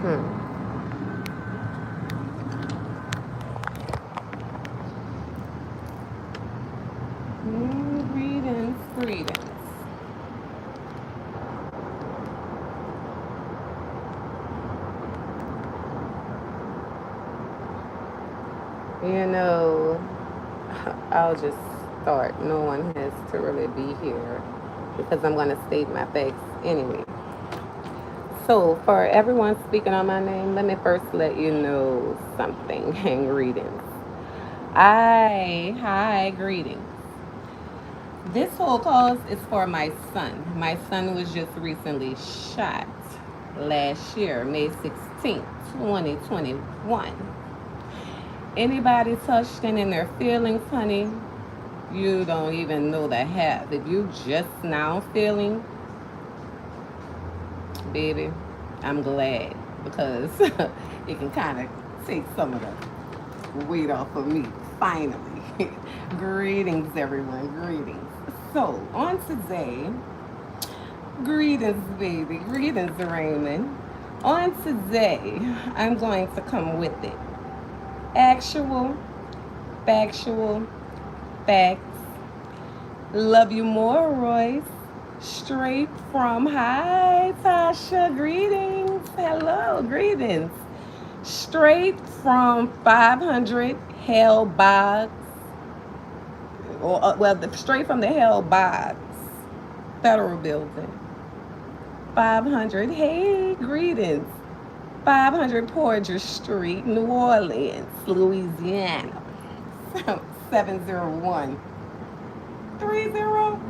Greetings, greetings. You know, I'll just start. No one has to really be here because I'm going to state my facts anyway. So, for everyone speaking on my name, let me first let you know something and greetings. Hi, greetings. This whole cause is for my son. My son was just recently shot last year, May 16th, 2021. Anybody touched and in their feelings, honey, you don't even know the half. If you just now feeling, baby, I'm glad because it can kind of take some of the weight off of me, finally. Greetings, everyone, greetings. So, on today, greetings, baby, greetings, Raymond. On today, I'm going to come with it. Actual, factual, facts. Love you more, Royce. Straight from Hi, Tasha. Greetings. Hello, greetings. Straight from 500 Hell Box. Straight from the Hell Box Federal Building. 500. Hey, greetings. 500 Porter Street, New Orleans, Louisiana. 701 3001.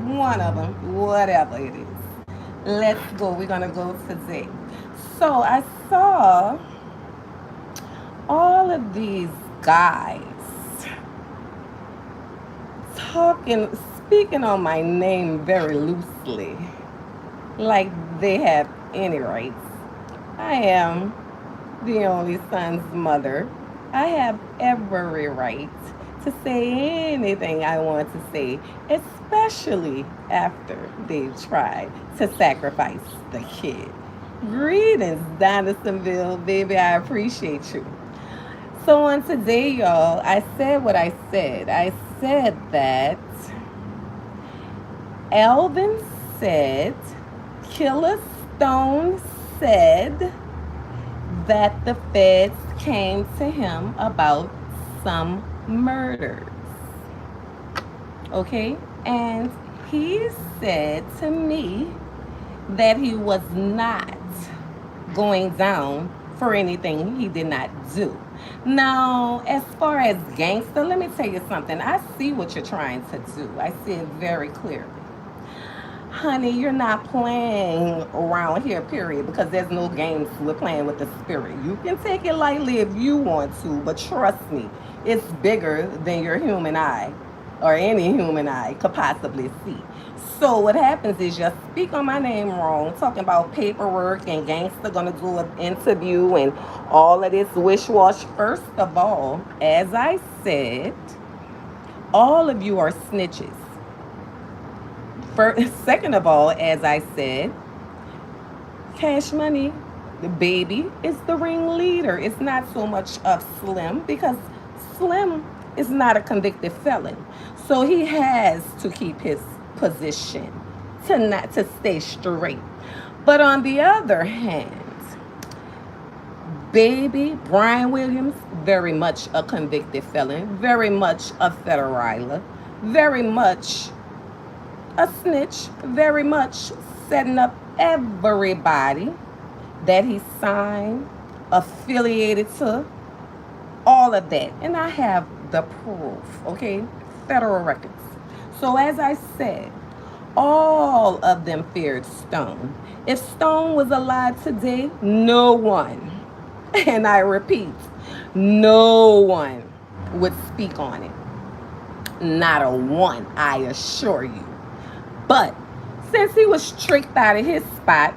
One of them, whatever it is. Let's go. We're going to go today. So I saw all of these guys talking, speaking on my name very loosely, like they have any rights. I am the only son's mother. I have every right to say anything I want to say, especially after they've tried to sacrifice the kid. Greetings, Donaldsonville, baby. I appreciate you. So on today, y'all, I said what I said. I said that Alvin said, Killa Stone said that the feds came to him about some murders. Okay? And he said to me that he was not going down for anything he did not do. Now, as far as gangster, let me tell you something. I see what you're trying to do. I see it very clearly. Honey, you're not playing around here, period, because there's no games. We're playing with the spirit. You can take it lightly if you want to, but trust me, it's bigger than your human eye or any human eye could possibly see. So what happens is you speak on my name wrong, talking about paperwork and gangster gonna do an interview and all of this wish wash. First of all, as I said, all of you are snitches. Second of all, as I said, Cash Money, the baby, is the ringleader. It's not so much of Slim because Slim is not a convicted felon. So he has to keep his position to stay straight. But on the other hand, baby Brian Williams, very much a convicted felon, very much a federaler, very much a snitch, very much setting up everybody that he signed, affiliated to, all of that. And I have the proof, okay? Federal records. So as I said, all of them feared Stone. If Stone was alive today, no one, and I repeat, no one would speak on it. Not a one, I assure you. But since he was tricked out of his spot,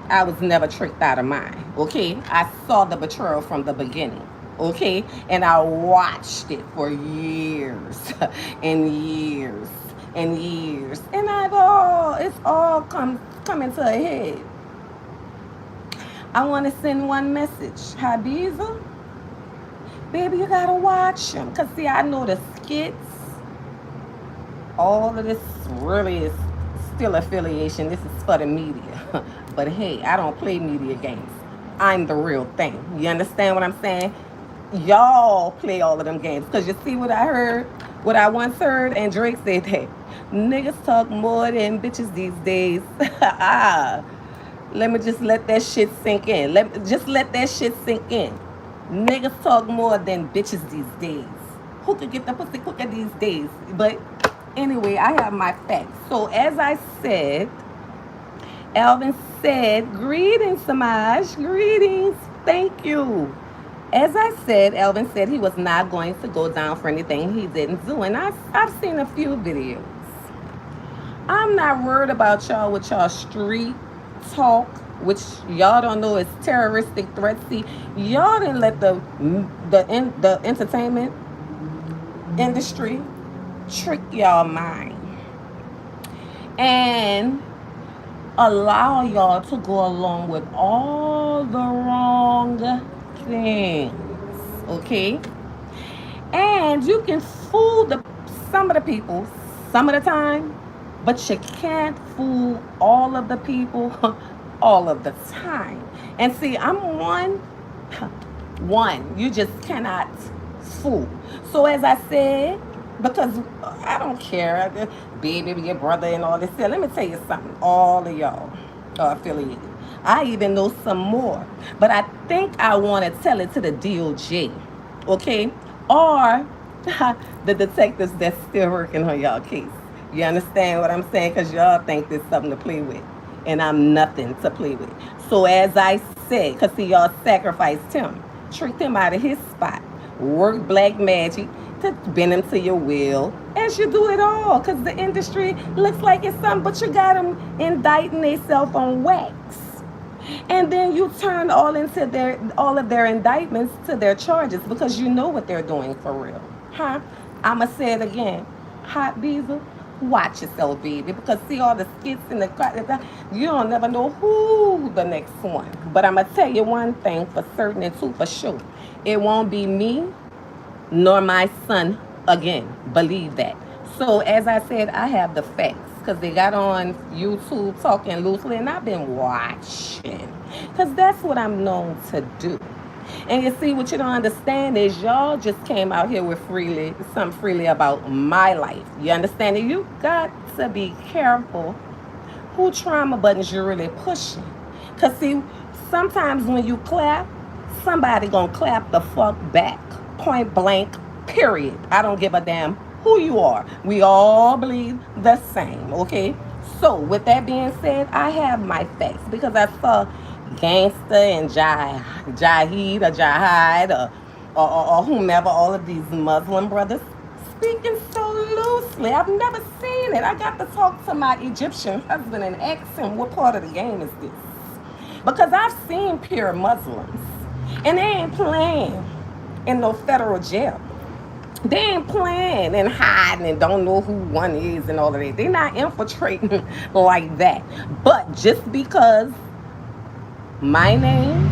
I was never tricked out of mine, okay? I saw the betrayal from the beginning, okay? And I watched it for years and years and years. And it's all coming to a head. I want to send one message. Habiza, baby, you gotta watch them. Because, see, I know the skits, all of this really is still affiliation. This is for the media. But hey, I don't play media games. I'm the real thing. You understand what I'm saying? Y'all play all of them games. Because you see what I heard? What I once heard? And Drake said, hey, niggas talk more than bitches these days. Ah, let me just let that shit sink in. Just let that shit sink in. Niggas talk more than bitches these days. Who could get the pussy quicker these days? But anyway, I have my facts. So as I said, Alvin said, greetings, Samaj. Greetings. Thank you. As I said, Alvin said he was not going to go down for anything he didn't do. And I've seen a few videos. I'm not worried about y'all with y'all street talk, which y'all don't know is terroristic threats. See, y'all didn't let the entertainment industry trick y'all mind and allow y'all to go along with all the wrong things. Okay? And you can fool some of the people some of the time, but you can't fool all of the people all of the time. And see, I'm one you just cannot fool. So as I said, because I don't care, baby, your brother and all this. Let me tell you something. All of y'all are affiliated. I even know some more, but I think I want to tell it to the DOJ, okay, or the detectives that's still working on y'all case. You understand what I'm saying? Because y'all think there's something to play with, and I'm nothing to play with. So as I said, because see, y'all sacrificed him, tricked him out of his spot, worked black magic to bend him to your will, as you do it all. Because the industry looks like it's something, but you got them indicting themselves on wax. And then you turn all of their indictments to their charges because you know what they're doing for real. Huh? I'ma say it again. Hot Beezer, watch yourself, baby. Because see all the skits and you don't never know who the next one. But I'ma tell you one thing for certain and two for sure. It won't be me nor my son again. Believe that. So as I said, I have the facts because they got on YouTube talking loosely, and I've been watching because that's what I'm known to do. And you see, what you don't understand is y'all just came out here with freely about my life. You understand it? You got to be careful who trauma buttons you're really pushing. Because see, sometimes when you clap, somebody gonna clap the fuck back. Point blank, period. I don't give a damn who you are. We all believe the same, okay? So with that being said, I have my facts because I saw Gangster and Jahid or Jahid or whomever, all of these Muslim brothers speaking so loosely. I've never seen it. I got to talk to my Egyptian husband and ask him what part of the game is this. Because I've seen pure Muslims and they ain't playing in no federal jail. They ain't playing and hiding and don't know who one is and all of that. They're not infiltrating like that. But just because my name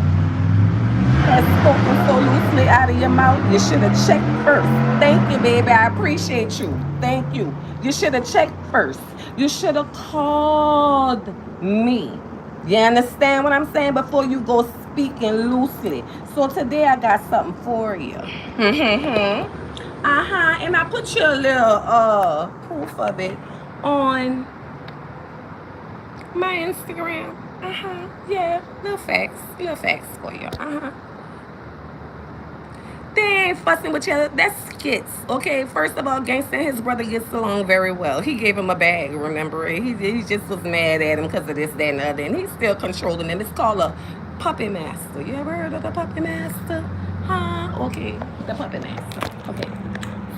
has spoken so loosely out of your mouth, you should have checked first. Thank you, baby. I appreciate you. Thank you. You should have checked first. You should have called me. You understand what I'm saying? Before you go speaking loosely. So today I got something for you. And I put you a little proof of it on my Instagram. Yeah, little facts for you. They ain't fussing with each other. That's skits, okay? First of all, Gangsta and his brother gets along very well. He gave him a bag, remember? He just was mad at him because of this, that, and the other. And he's still controlling him. It's called a puppet master. You ever heard of the puppet master? Huh? Okay, the puppet master. Okay.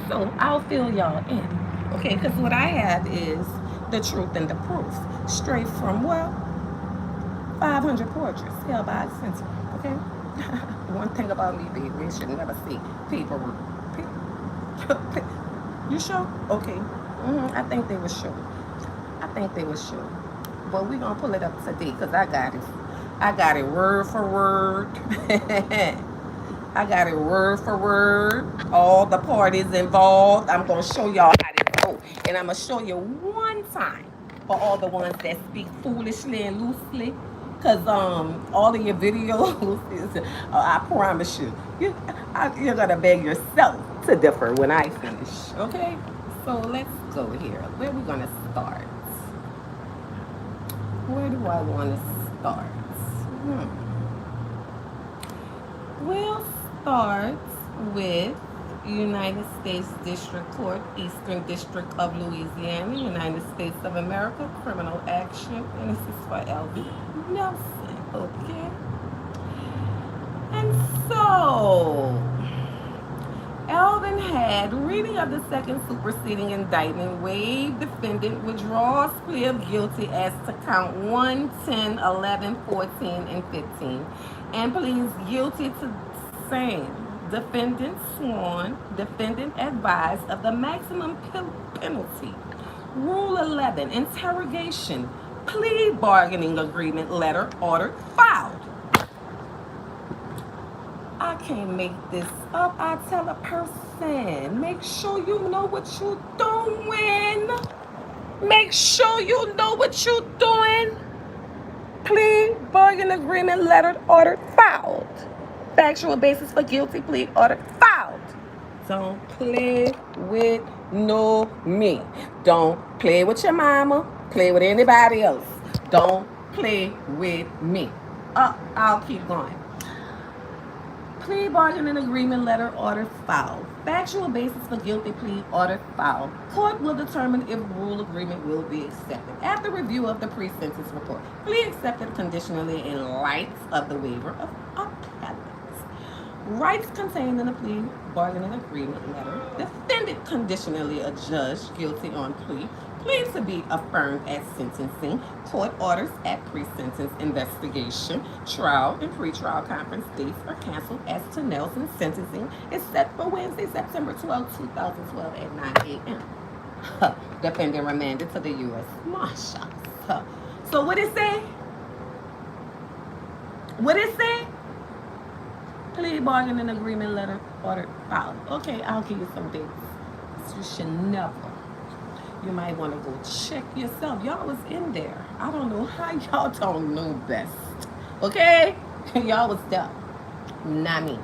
So I'll fill y'all in. Okay, because what I have is the truth and the proof. Straight from, 500 portraits held by a censor. Okay? One thing about me, baby, you should never see paperwork. You sure? Okay. I think they were sure. But we're going to pull it up today because I got it. I got it word for word. I got it word for word. All the parties involved. I'm going to show y'all how to go. And I'm going to show you one time for all the ones that speak foolishly and loosely. Because all of your videos, is, I promise you, you're going to beg yourself to differ when I finish. Okay? So let's go here. Where are we going to start? Where do I want to start? We'll start with United States District Court, Eastern District of Louisiana, United States of America, criminal action, and this is for Elvin Nelson, okay? And so, Elvin had reading of the second superseding indictment, waived defendant withdraws plea of guilty as to count 1, 10, 11, 14, and 15, and pleads guilty to same. Defendant sworn, defendant advised of the maximum penalty. Rule 11, interrogation, plea bargaining agreement letter ordered filed. I can't make this up. I tell a person, make sure you know what you're doing. Make sure you know what you're doing. Plea bargain agreement letter ordered filed. Factual basis for guilty plea ordered filed. Don't play with no me. Don't play with your mama. Play with anybody else. Don't play with me. I'll keep going. Plea bargaining agreement letter order filed. Factual basis for guilty plea order filed. Court will determine if rule agreement will be accepted. After review of the pre-sentence report, plea accepted conditionally in light of the waiver of appellants. Rights contained in the plea bargaining agreement letter. Defendant conditionally adjudged guilty on plea. Plea to be affirmed at sentencing. Court orders at pre-sentence investigation. Trial and pre-trial conference dates are canceled as to Nelson's sentencing is set for Wednesday, September 12, 2012 at 9 a.m. Defendant remanded to the U.S. Marshals. So what it say? What it say? Plea bargaining agreement letter ordered filed. Okay, I'll give you some dates. You should never. You might want to go check yourself. Y'all was in there. I don't know how y'all don't know best. Okay? Y'all was there. Not me.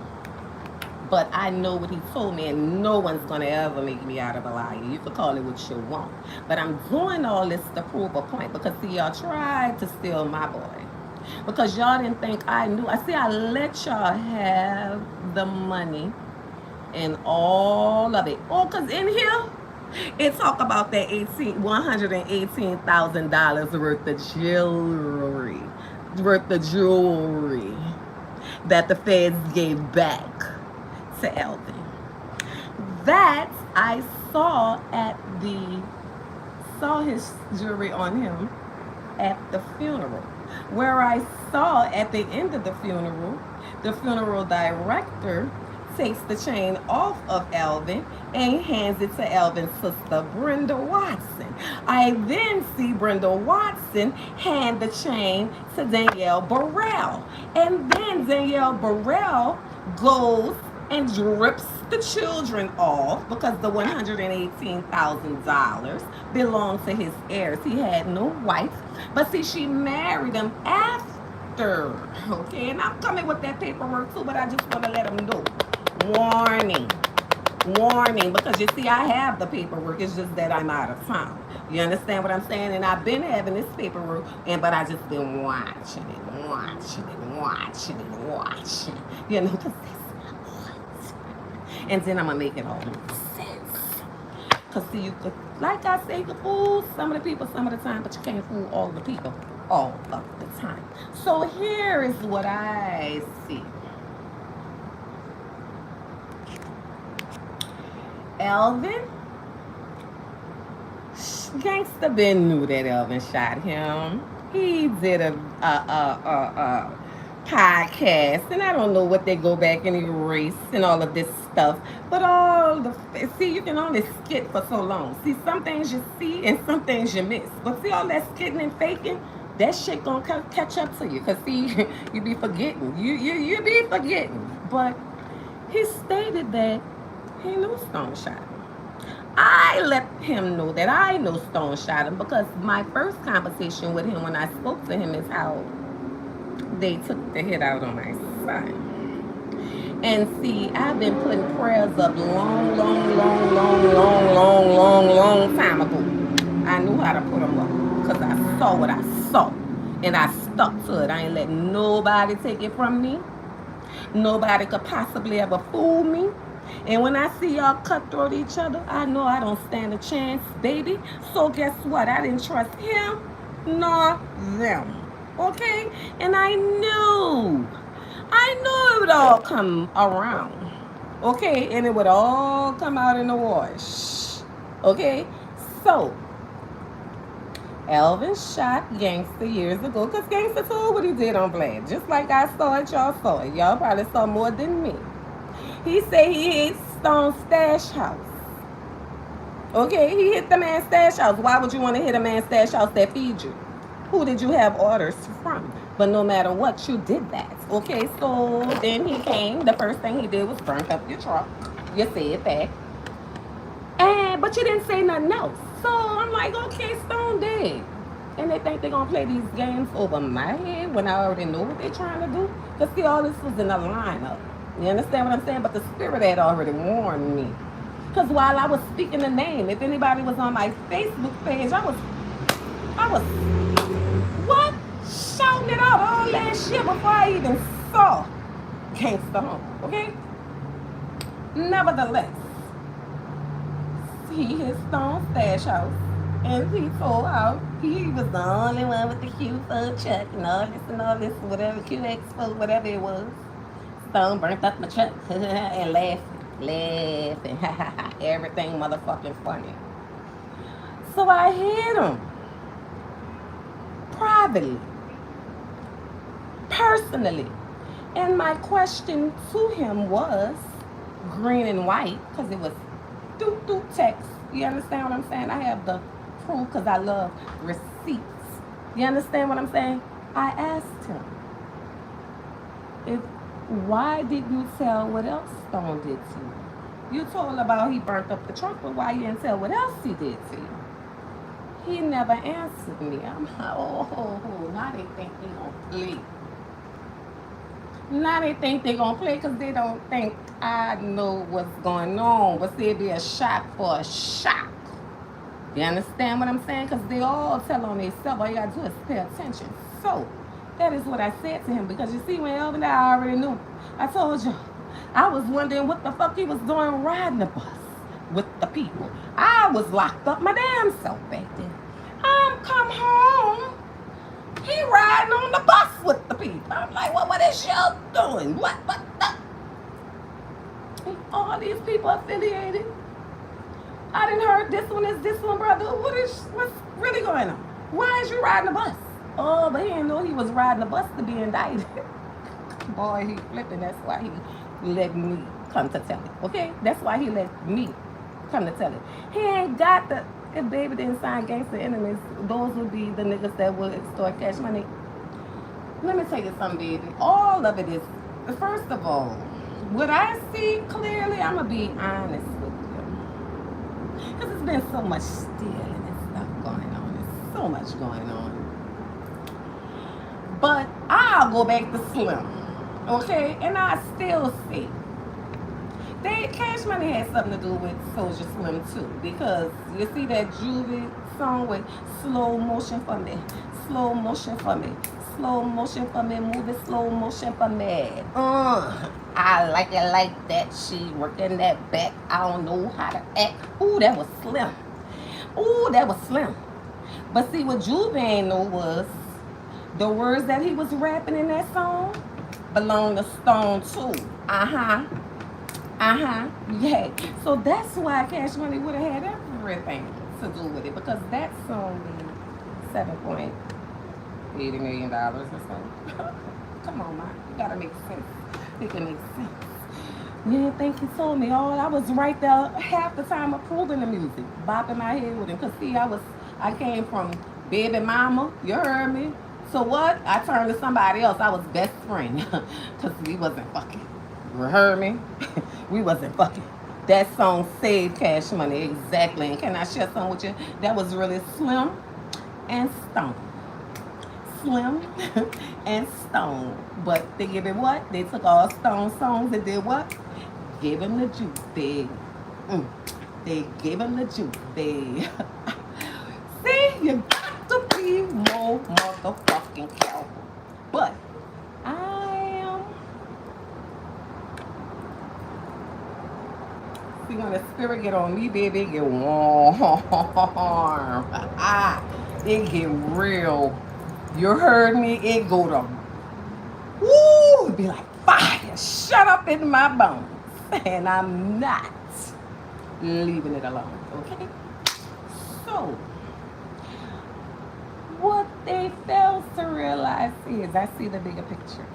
But I know what he told me, and no one's going to ever make me out of a liar. You can call it what you want. But I'm doing all this to prove a point because, see, y'all tried to steal my boy. Because y'all didn't think I knew. I let y'all have the money and all of it. Oh, because in here, it talk about that $118,000 worth of jewelry that the feds gave back to Elvin. That I saw his jewelry on him at the funeral. Where I saw at the end of the funeral director takes the chain off of Elvin and hands it to Elvin's sister, Brenda Watson. I then see Brenda Watson hand the chain to Danielle Burrell. And then Danielle Burrell goes and drips the children off because the $118,000 belonged to his heirs. He had no wife, but see, she married him after. Okay, and I'm coming with that paperwork too, but I just want to let him know. Warning, because you see, I have the paperwork. It's just that I'm out of town. You understand what I'm saying? And I've been having this paperwork, but I just been watching it. You know, because and then I'm going to make it all make sense. Because, see, you could, like I say, you can fool some of the people some of the time, but you can't fool all the people all of the time. So here is what I see. Elvin, Gangsta Ben knew that Elvin shot him. He did a podcast, and I don't know what they go back and erase and all of this stuff, but see, you can only skit for so long. See, some things you see and some things you miss, but see all that skitting and faking, that shit gonna catch up to you. Cause see, you be forgetting. You be forgetting. But he stated that he knew Stone shot him. I let him know that I know Stone shot him because my first conversation with him when I spoke to him is how they took the hit out on my son. And see, I've been putting prayers up long time ago. I knew how to put them up because I saw what I saw. And I stuck to it. I ain't let nobody take it from me. Nobody could possibly ever fool me. And when I see y'all cutthroat each other, I know I don't stand a chance, baby. So guess what? I didn't trust him nor them. Okay? And I knew it would all come around. Okay? And it would all come out in the wash. Okay? So, Elvin shot Gangsta years ago because Gangsta told what he did on Vlad. Just like I saw it, y'all saw it. Y'all probably saw more than me. He said he hit Stone's stash house. Okay, he hit the man's stash house. Why would you want to hit a man's stash house that feeds you? Who did you have orders from? But no matter what, you did that. Okay, so then he came. The first thing he did was burn up your truck. You said that. But you didn't say nothing else. So I'm like, okay, Stone dead. And they think they're going to play these games over my head when I already know what they're trying to do? Because see, all this was in a lineup. You understand what I'm saying? But the spirit had already warned me. Because while I was speaking the name, if anybody was on my Facebook page, I was, what? Shouting it out all that shit before I even saw Gangsta Home. Okay? Nevertheless, he hit Stone stash house. And he told out he was the only one with the Q4 truck and all this, whatever, QX4, whatever it was. Stone burnt up my truck and laughing, everything motherfucking funny. So I hit him privately, personally, and my question to him was green and white because it was doot text. You understand what I'm saying? I have the proof because I love receipts. You understand what I'm saying? I asked him if why did you tell what else Stone did to you? You told about he burnt up the truck, but why you didn't tell what else he did to you? He never answered me. I'm like, now they think they gonna play. Now they think they gonna play because they don't think I know what's going on. But see, it'd be a shock for a shock. You understand what I'm saying? Because they all tell on themselves. All you gotta do is pay attention. So, that is what I said to him. Because you see, when Elvin and I already knew. I told you, I was wondering what the fuck he was doing riding the bus with the people. I was locked up my damn self back then. I'm come home. He riding on the bus with the people. I'm like, what is y'all doing? What the? All these people affiliated. I didn't heard this one is this one, brother. What's really going on? Why is you riding the bus? Oh, but he didn't know he was riding the bus to be indicted. Boy, he flipping. That's why he let me come to tell it. Okay? That's why he let me come to tell it. He ain't got the... If baby didn't sign Gangsta Enemies, those would be the niggas that would extort cash money. Let me tell you something, baby. All of it is... First of all, what I see clearly, I'm going to be honest with you. Because there's been so much stealing and stuff going on. There's so much going on. But I'll go back to Slim. Okay? And I still see. Cash Money had something to do with Soulja Slim too. Because you see that Juvie song with slow motion for me. Slow motion for me. Slow motion for me. Move it slow motion for me. I like it like that. She working that back. I don't know how to act. Ooh, that was Slim. Ooh, that was Slim. But see, what Juvie ain't know was the words that he was rapping in that song belong to Stone too. Yeah. So that's why Cash Money would have had everything to do with it. Because that's only $7.80 million or so. Come on, man. You gotta make sense. It can make sense. You didn't think he told me all. I was right there half the time approving the music. Bopping my head with him. Because see, I came from Baby mama, you heard me? So what? I turned to somebody else. I was best friend. Because we wasn't fucking. You heard me? We wasn't fucking. That song saved Cash Money. Exactly. And can I share something with you? That was really Slim and Stone. Slim and Stone. But they give it what? They took all Stone songs and did what? Gave him the juice, babe. They gave him the juice, babe. See, you got to be more motherfucking careful. But I am. See, when the spirit get on me, baby, it get warm. It get real. You heard me? It go to, woo, it be like fire. Shut up in my bones. And I'm not leaving it alone, okay? So, what they fail to realize is, I see the bigger picture.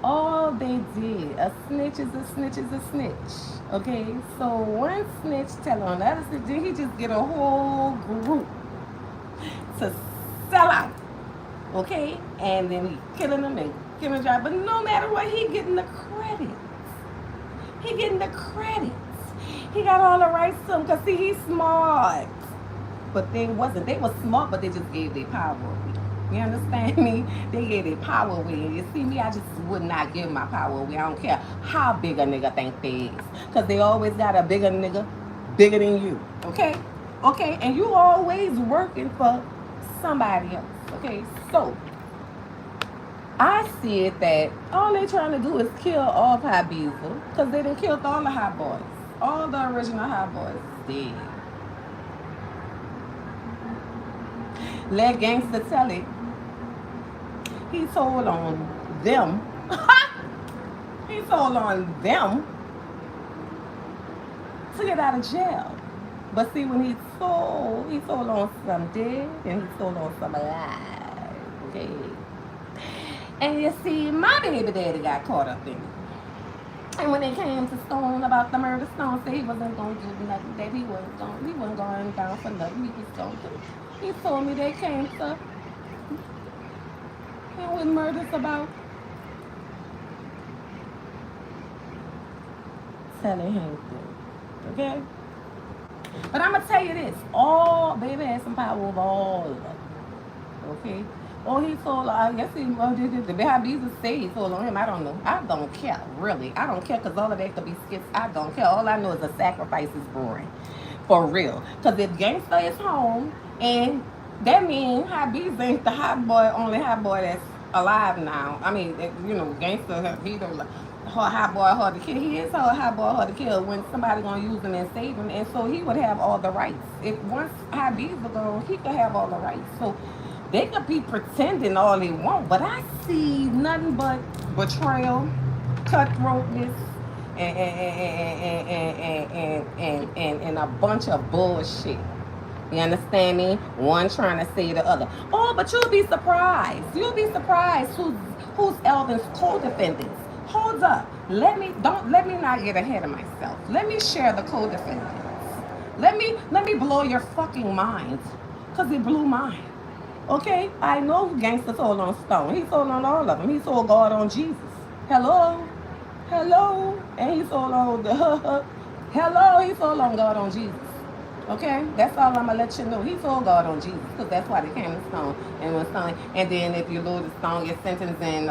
All they did, a snitch is a snitch is a snitch. Okay, so one snitch tell on the other snitch, then he just get a whole group to sell out. Okay, and then he killing them and killing them. But no matter what, he getting the credits. He getting the credits. He got all the rights to him because see, he's smart. But they wasn't. They was smart, but they just gave their power away. You understand me? They gave their power away. You see me? I just would not give my power away. I don't care how big a nigga think they is. Because they always got a bigger nigga bigger than you. Okay? Okay? And you always working for somebody else. Okay? So, I see it that all they trying to do is kill off High Beaver. Because they done killed all the High Boys. All the original High Boys dead. Let gangster tell it. He told on them. He told on them to get out of jail. But see, when he told on some dead and he told on some alive. Okay. And you see, my baby daddy got caught up in it. And when it came to Stone about the murder, Stone said he wasn't going to do nothing, that he wasn't going down for nothing. He was going to. He told me they came to him with murders about telling him to. Okay? But I'm going to tell you this. All, baby had some power over all of them. Okay? Oh, he told, I guess he, the Behind Jesus say he told on him. I don't know. I don't care, really. I don't care because all of that could be skits. I don't care. All I know is a sacrifice is brewing. For real. Because if gangsta is home, and that means High Bees ain't the hot boy, only hot boy that's alive now. I mean, you know, gangsta, he don't hot boy hard to kill. He is a hot boy hard to kill when somebody gonna use him and save him. And so he would have all the rights. If once High Bees were gone, he could have all the rights. So they could be pretending all they want, but I see nothing but betrayal, cutthroatness, and a bunch of bullshit. You understand me? One trying to say the other. Oh, but you'll be surprised. You'll be surprised who's Elvin's co-defendants. Hold up. Let me not get ahead of myself. Let me share the co-defendants. Let me blow your fucking mind. Cause it blew mine. Okay? I know gangster told on Stone. He told on all of them. He told God on Jesus. Hello? Hello? And he told on the hello, he told on God on Jesus. Okay? That's all I'm gonna let you know. He told God on Jesus. Because that's why they came to Stone. And when Stone, and then if you lose the Stone, get sentenced and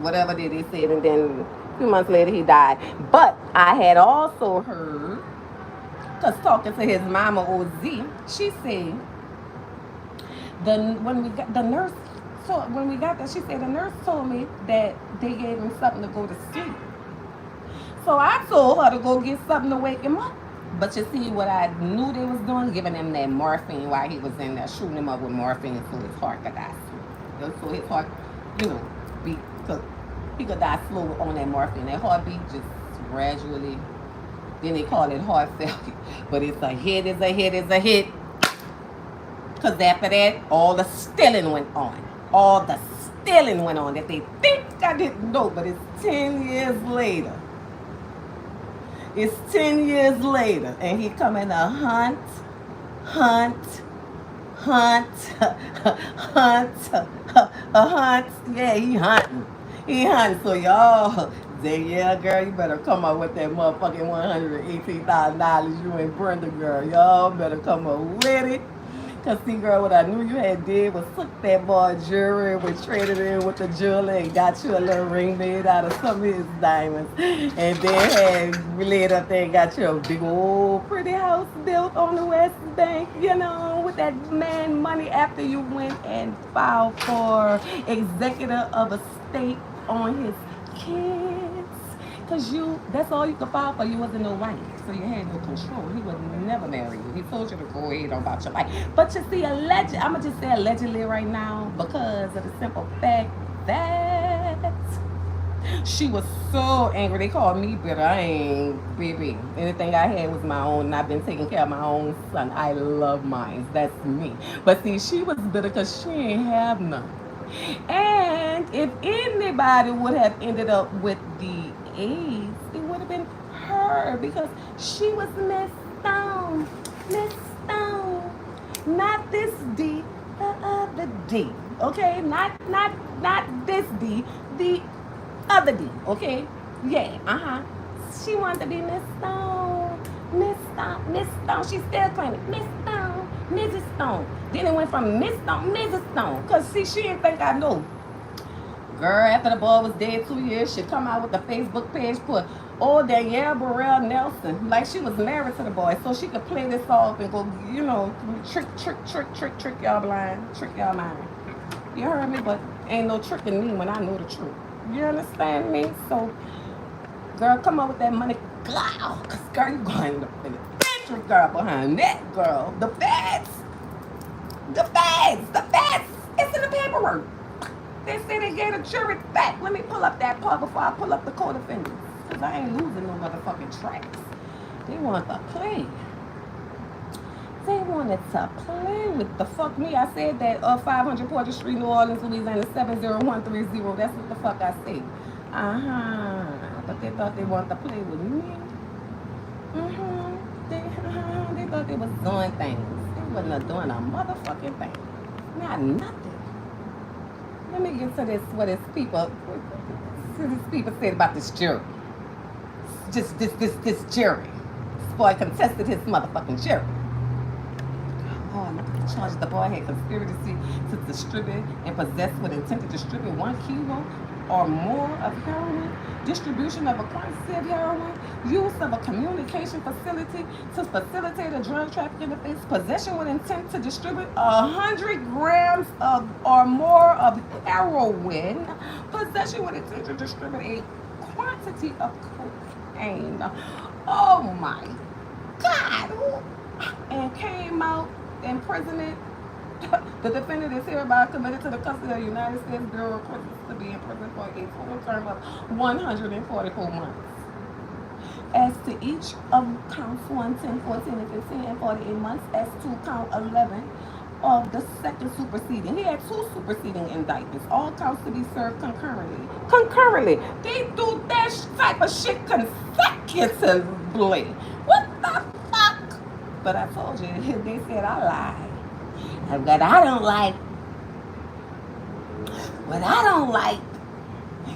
whatever they said, and then a few months later he died. But I had also heard, because talking to his mama OZ, she said when we got the nurse told, when we got there, she said the nurse told me that they gave him something to go to sleep. So I told her to go get something to wake him up. But you see what I knew they was doing, giving him that morphine while he was in there, shooting him up with morphine so his heart could die slow. So his heart, you know, beat, so he could die slow on that morphine. That heartbeat just gradually, then they call it heart failure. But it's a hit, it's a hit, it's a hit. Because after that, all the stealing went on. All the stealing went on that they think I didn't know, but it's 10 years later. It's 10 years later, and he coming to hunt hunt, hunt, a hunt. Yeah, he hunting. He hunting. So y'all say, yeah, girl, you better come up with that motherfucking $118,000. You and Brenda, girl. Y'all better come up with it. Cause see, girl, what I knew you had did was took that boy jewelry, we traded in with the jeweler and got you a little ring made out of some of his diamonds. And then had laid up there and got you a big old pretty house built on the West Bank, you know, with that man money after you went and filed for executor of a state on his kids. Cause that's all you could file for. You wasn't no wife, so you had no control. He would never marry you. He told you to go ahead on about your life. But you see, I'ma just say allegedly right now because of the simple fact that she was so angry. They called me bitter. I ain't, baby. Anything I had was my own, and I've been taking care of my own son. I love mine. That's me. But see, she was bitter because she ain't have none. And if anybody would have ended up with the AIDS, it would have been her because she was Miss Stone. Miss Stone. Not this D, the other D. Okay? Not this D, the other D. Okay? Yeah, She wanted to be Miss Stone. Miss Stone. Miss Stone. She's still claiming Miss Stone. Mrs. Stone. Then it went from Miss Stone, Mrs. Stone. Cause see, she didn't think I knew. Girl, after the boy was dead 2 years, she come out with the Facebook page, put, oh, Danielle Burrell Nelson. Like she was married to the boy, so she could play this off and go, you know, trick y'all blind, trick y'all mind. You heard me? But ain't no tricking me when I know the truth. You understand me? So, girl, come up with that money. Girl, cause girl, you going to the penitentiary, girl, behind that, girl. The feds. It's in the paperwork. They say they gave the jury back. Let me pull up that part before I pull up the co-defendants. Because I ain't losing no motherfucking tracks. They want to play. They wanted to play with the fuck me. I said that 500 Porter Street, New Orleans, Louisiana, 70130. That's what the fuck I said. But they thought they wanted to play with me. They thought they was doing things. They wasn't doing a motherfucking thing. Not nothing. Let me get to this, what these people said about this jury. Just this jury. This boy contested his motherfucking jury. Oh, look at the charge. The boy had conspiracy to distribute and possess with intent to distribute 1 kilo or more of heroin, distribution of a quantity of heroin, use of a communication facility to facilitate a drug trafficking offense, possession with intent to distribute 100 grams of or more of heroin, possession with intent to distribute a quantity of cocaine. Oh my God! And came out imprisonment. The defendant is hereby committed to the custody of the United States Bureau of Prisons to be in prison for a total term of 144 months. As to each of counts 1, 10, 14, and 15, and 48 months, as to count 11 of the second superseding. He had 2 superseding indictments, all counts to be served concurrently. They do that type of shit consecutively. What the fuck? But I told you, they said I lied. And what I don't like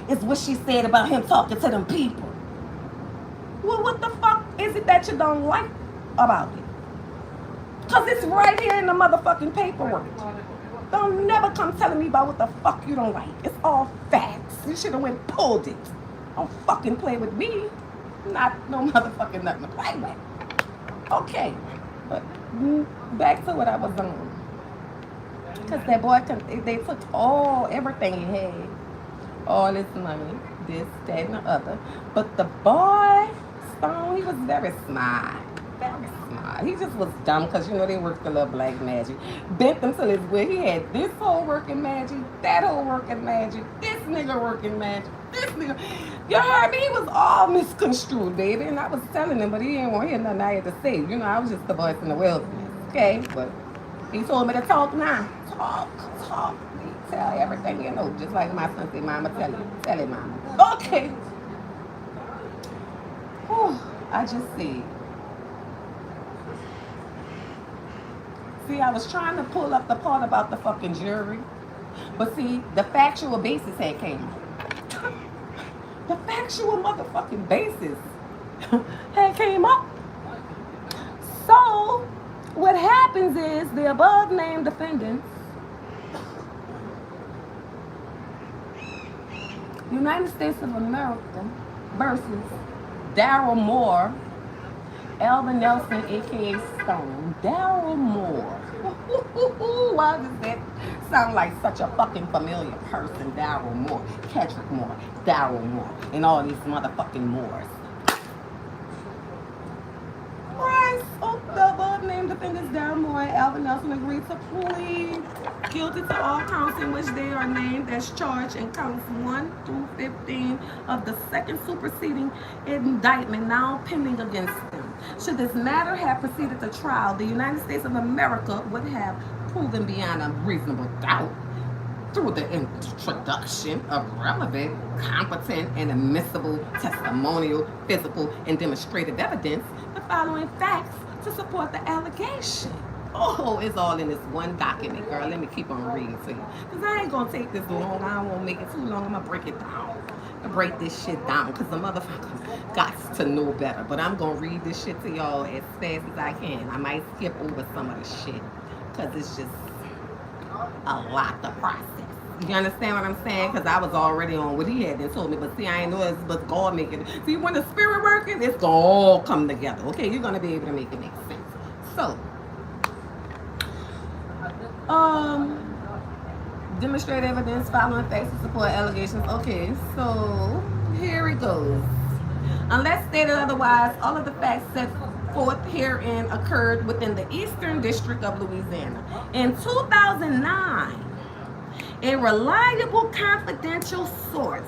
is what she said about him talking to them people. Well, what the fuck is it that you don't like about it? Because it's right here in the motherfucking paperwork. Don't never come telling me about what the fuck you don't like. It's all facts. You should have went and pulled it. Don't fucking play with me. Not no motherfucking nothing to play with. Okay, but back to what I was on. Because that boy, they took everything he had. All his money, this, that, and the other. But the boy, Stone, he was very smart. Very smart. He just was dumb because, you know, they worked a little black magic. Bent them till his way. He had this whole working magic, that whole working magic, this nigga working magic, this nigga. You heard me? He was all misconstrued, baby. And I was telling him, but he didn't want to hear nothing I had to say. You know, I was just the voice in the wilderness. Okay? But he told me to talk now. Talk. Tell everything you know. Just like my son said, Mama, tell it, Mama. Okay. Whew, I just said, See, I was trying to pull up the part about the fucking jury. But see, the factual basis had came up. The factual motherfucking basis had came up. So, what happens is the above named defendants, United States of America versus Daryl Moore, Alvin Nelson, aka Stone. Daryl Moore. Why does that sound like such a fucking familiar person? Daryl Moore, Kedrick Moore, Daryl Moore, and all these motherfucking Moores. Right, so the above named defendants, Daryl Moore and Alvin Nelson, agreed to plead guilty to all counts in which they are named as charged in counts 1 through 15 of the second superseding indictment now pending against them. Should this matter have proceeded to trial, the United States of America would have proven beyond a reasonable doubt through the introduction of relevant, competent, and admissible testimonial, physical, and demonstrative evidence, the following facts to support the allegation. Oh, it's all in this one document, girl. Let me keep on reading to you. Because I ain't going to take this long. I don't want to make it too long. I'm going to break it down. Break this shit down because the motherfucker got to know better. But I'm going to read this shit to y'all as fast as I can. I might skip over some of the shit because it's just a lot to process. You understand what I'm saying? Because I was already on what he had then told me. But see, I ain't know it's but God making it. See, when the spirit working, it's going to all come together. Okay, you're going to be able to make it make sense. So, demonstrate evidence following facts to support allegations. Okay, so here it goes. Unless stated otherwise, all of the facts set forth herein occurred within the Eastern District of Louisiana. In 2009, a reliable confidential source,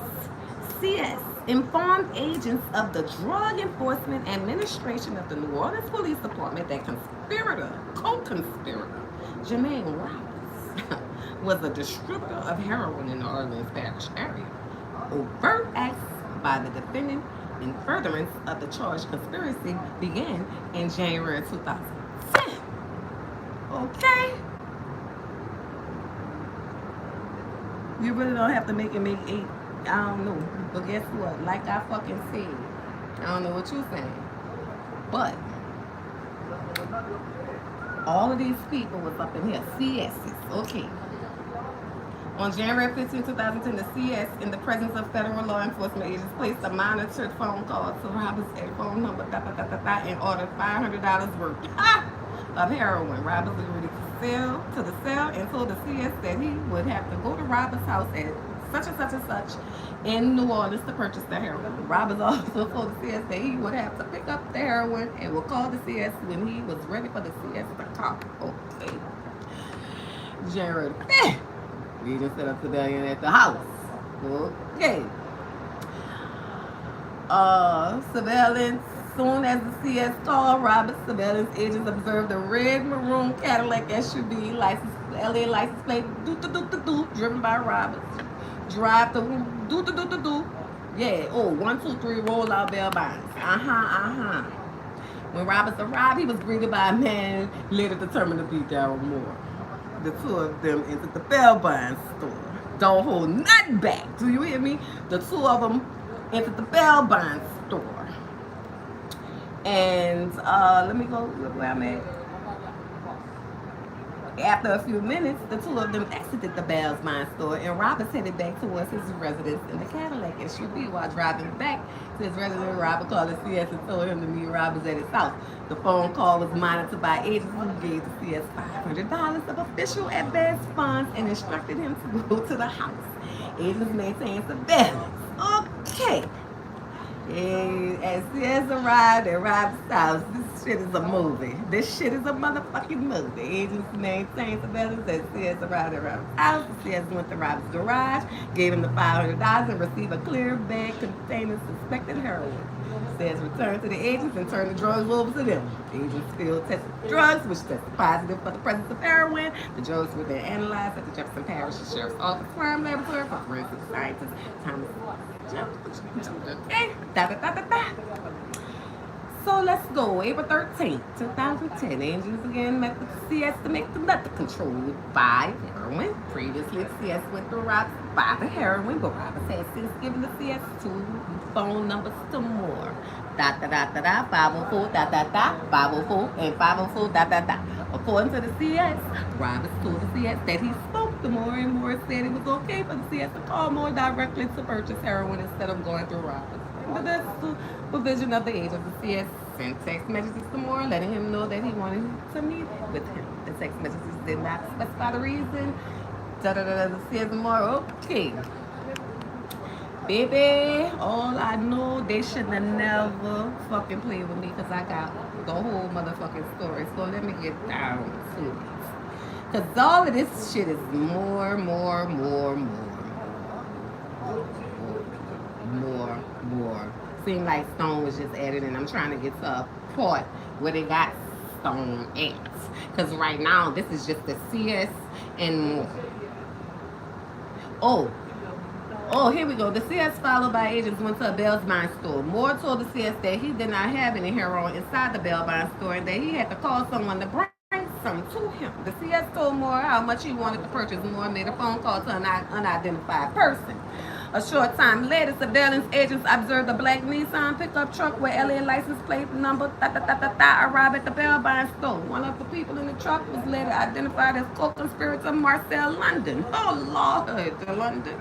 CS, informed agents of the Drug Enforcement Administration of the New Orleans Police Department that co-conspirator, Jermaine Roberts, was a distributor of heroin in the Orleans Parish area. Overt acts by the defendant in furtherance of the charged conspiracy began in January 2010. Okay? You really don't have to make it make 8. I don't know. But guess what? Like I fucking said, I don't know what you're saying. But all of these people was up in here. CSs. Okay. On January 15, 2010, the CS, in the presence of federal law enforcement agents, placed a monitored phone call to Roberts at phone number and ordered $500 worth of heroin. Roberts agreed to sell to the cell and told the CS that he would have to go to Roberts' house at such and such and such in New Orleans to purchase the heroin. Roberts also told the CS that he would have to pick up the heroin and would call the CS when he was ready for the CS to call. Okay. January 5th. We just set up civilian at the house. Okay. Surveillance. Soon as the CS called, Roberts surveillance agents observed a red maroon Cadillac SUV, LA license plate, driven by Roberts. Drive the Yeah. Oh, 1, 2, 3, roll out bail bonds. When Roberts arrived, he was greeted by a man later determined to be Daryl Moore. The two of them entered the bail bond store. Don't hold nothing back. Do you hear me? The two of them entered the bail bond store. And let me go where I'm at. After a few minutes, the two of them exited the bail bond store, and Roberts headed back towards his residence in the Cadillac SUV. While driving back to his residence, Robert called the CS and told him to meet Roberts at his house. The phone call was monitored by agents who gave the CS $500 of official advance funds and instructed him to go to the house. Agents maintained surveillance. Okay. And as CS arrived at Roberts' house, this shit is a movie. This shit is a motherfucking movie. Agents maintained surveillance as CS arrived at Roberts' house. The CS went to Roberts' garage, gave him the $500 and received a clear bag containing suspected heroin. CS returned to the agents and turned the drugs over to them. Agents field tested drugs, which tested positive for the presence of heroin. The drugs were then analyzed at the Jefferson Parish Sheriff's Office Crime Laboratory for forensic scientist Thomas. Okay. So let's go. April 13th, 2010. Agents again met the CS to make the method controlled by heroin. Previously, the CS went through Rob's by the heroin, but Rob has since given the CS two phone numbers to more. Dot da da da da 504 dot dot dot 504 and 504 dot dot dot. According to the CS, Roberts told the CS that he spoke to Moore and Moore said it was okay for the CS to call Moore directly to purchase heroin instead of going through Roberts. But that's the provision of the agent. The CS sent text messages to Moore letting him know that he wanted to meet with him. The text messages did not specify the reason. The CS Moore, okay. Baby, all I know, they should have never fucking played with me because I got the whole motherfucking story. So let me get down to it. Because all of this shit is more. Seemed like Stone was just added in. I'm trying to get to a part where they got Stone at. Because right now, this is just the CS and more. Oh, here we go. The CS, followed by agents, went to a Bell's Bond store. Moore told the CS that he did not have any heroin inside the Bell's Bond store and that he had to call someone to bring some to him. The CS told Moore how much he wanted to purchase. Moore made a phone call to an unidentified person. A short time later, surveillance agents observed a black Nissan pickup truck with LA license plate number arrive at the Bell Bond store. One of the people in the truck was later identified as co-conspirator Marcel London. Oh, Lord, London.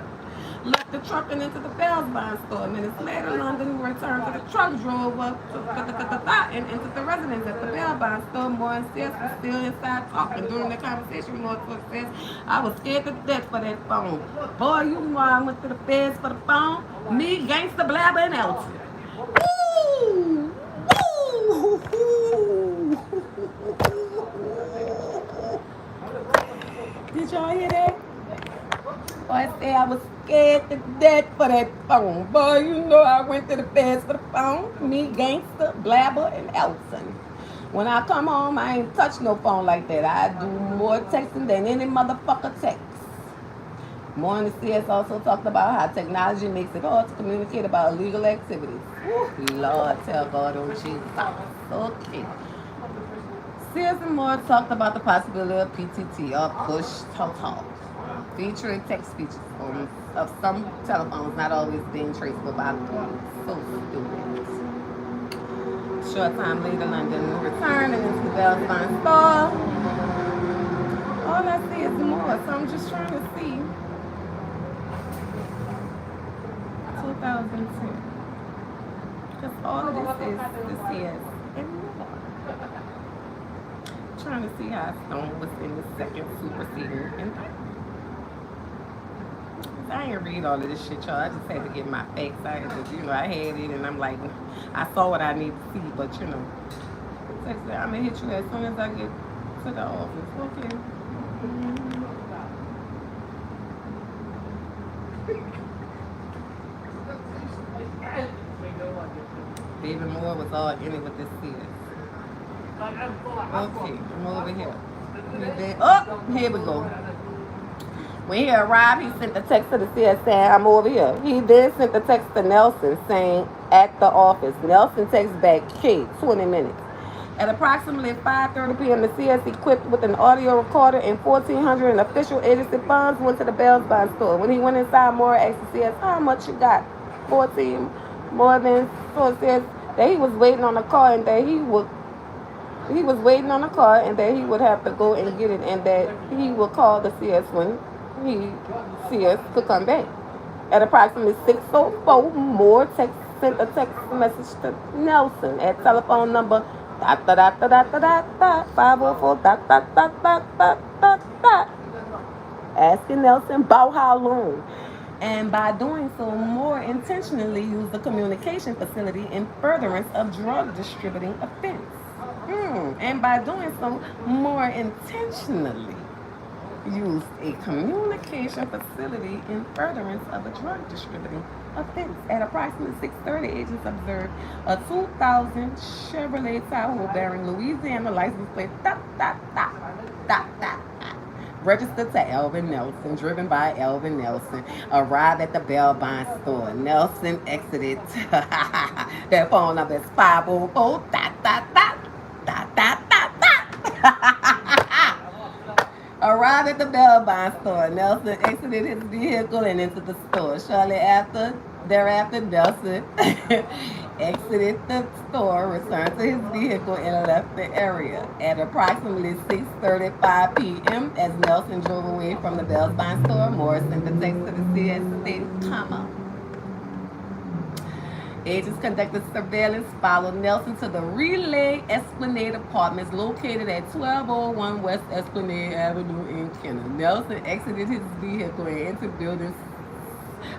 Left the truck and into the Bell's Bond store. Minutes later, London returned to the truck, drove up and entered the residence at the Bell Bond store. Moore and Sis were still inside talking. During the conversation, Moore says, I was scared to death for that phone. Boy, you know I went to the feds for the phone. Me, Gangsta, Blabber, and Elton. Woo! Woo! Did y'all hear that? I say I was scared to death for that phone. Boy, you know I went to the feds for the phone. Me, Gangsta, Blabber, and Elton. When I come home, I ain't touch no phone like that. I do more texting than any motherfucker text. More in the CS also talked about how technology makes it hard to communicate about illegal activities. Woo, Lord, tell God, oh Jesus. Okay. CS and Moore talked about the possibility of PTT, or push to talk, featuring text features of some telephones not always being traceable by the police. So stupid. Short time later, London returned and into the Bell's Bond store. All I see is more, so I'm just trying to see. 2010. Because all of this is the CS and more. Trying to see how Stone was in the second superseding indictment. I ain't read all of this shit, y'all. I just had to get my facts. I had it, and I'm like, I saw what I need to see, but I'm gonna hit you as soon as I get to the office. Okay. David Moore was all in it with this CS. Okay, I'm over here. Oh, here we go. When he arrived, he sent the text to the CS saying, I'm over here. He then sent the text to Nelson saying, at the office. Nelson texts back, K, 20 minutes. At approximately 5:30 p.m., the CS, equipped with an audio recorder and $1,400 in official agency funds, went to the Bell's Bond store. When he went inside, Moore asked the CS, how much you got? 14 more than, so it says that he was waiting on a car and that he was waiting on a car and that he would have to go and get it and that he would call the CS when CS could come back. At approximately 6:04, Moore sent a text message to Nelson at telephone number 504 asking Nelson about how long. And by doing so, Moore intentionally used the communication facility in furtherance of drug distributing offense. And by doing so, Moore intentionally used a communication facility in furtherance of a drug distributing offense. At approximately 6:30, agents observed a 2000 Chevrolet Tahoe bearing Louisiana license plate Registered to Elvin Nelson, driven by Elvin Nelson. Arrived at the Bell Bond store. Nelson exited. Their phone number is 504 dot dot dot dot dot dot dot. Arrived at the Bell Bond store. Nelson exited his vehicle and entered the store. Shortly thereafter, Nelson exited the store, returned to his vehicle, and left the area. At approximately 6:35 p.m., as Nelson drove away from the Bell Bond store, Morris sent the text to the CS stating, comma. Agents conducted surveillance, followed Nelson to the Relay Esplanade Apartments located at 1201 West Esplanade Avenue in Killa. Nelson exited his vehicle and entered building,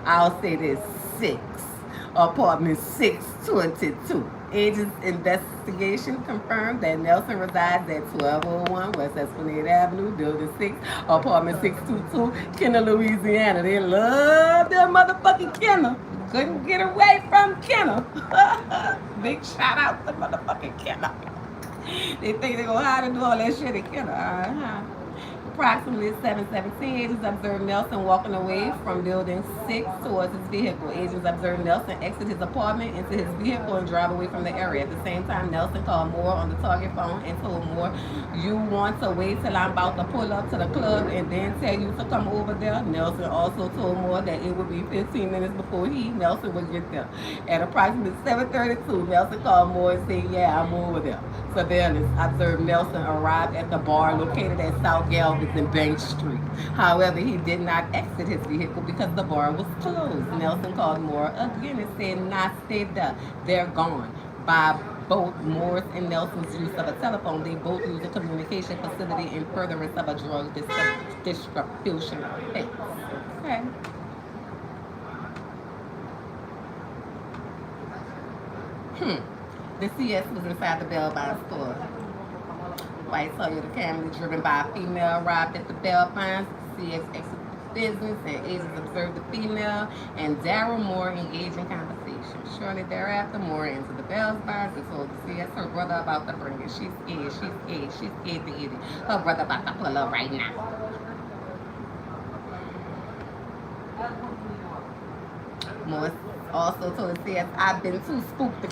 I'll say this, 6, apartment 622. Agents' investigation confirmed that Nelson resides at 1201 West Esplanade Avenue, building 6, apartment 622, Killa, Louisiana. They love their motherfucking Killa. Couldn't get away from Killa. Big shout out to motherfucking Killa. They think they're gonna hide and do all that shit at Killa. Approximately 7:17, agents observed Nelson walking away from building 6 towards his vehicle. Agents observed Nelson exit his apartment, into his vehicle, and drive away from the area. At the same time, Nelson called Moore on the target phone and told Moore, you want to wait till I'm about to pull up to the club and then tell you to come over there? Nelson also told Moore that it would be 15 minutes before Nelson, would get there. At approximately 7:32, Nelson called Moore and said, yeah, I'm over there. Surveillance observed Nelson arrived at the bar located at South Galveston and Bank Street. However, he did not exit his vehicle because the bar was closed. Nelson called Moore again and said, nah, stay there. They're gone. By both Moore's and Nelson's use of a telephone, they both use a communication facility in furtherance of a drug distribution offense. Okay. The CS was inside the Bell Bond store. White Toyota Camry driven by a female arrived at the Bell Bonds. CS exited the business and agents observed the female and Daryl Moore engaged in conversation. Shortly thereafter, Moore entered the Bell Bonds and told the CS her brother about to bring it. She's scared to eat it. Her brother about to pull up right now. Moore also told the CS, I've been too spooked to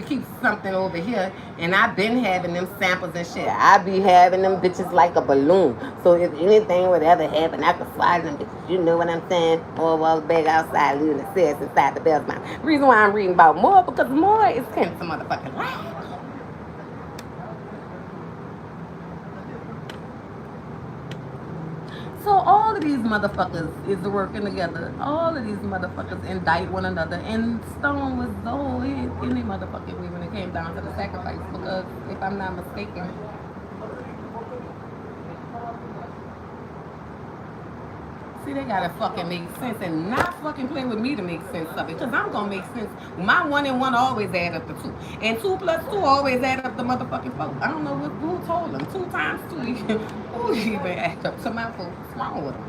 keep something over here, and I've been having them samples and shit. I be having them bitches like a balloon. So if anything would ever happen, I could slide them bitches. You know what I'm saying? Or walk back outside, leaving the CS inside the Bell's mouth. Reason why I'm reading about Moore, because Moore is kind of some motherfucking loud. So all of these motherfuckers is working together. All of these motherfuckers indict one another. And Stone was the whole hit any motherfucking way when it came down to the sacrifice. Because if I'm not mistaken, see, they gotta fucking make sense and not fucking play with me to make sense of it. Because I'm gonna make sense. My 1 and 1 always add up to 2. And 2 plus 2 always add up to motherfucking 4. I don't know who told them. 2 times 2 who even add up to my 4. What's wrong with them?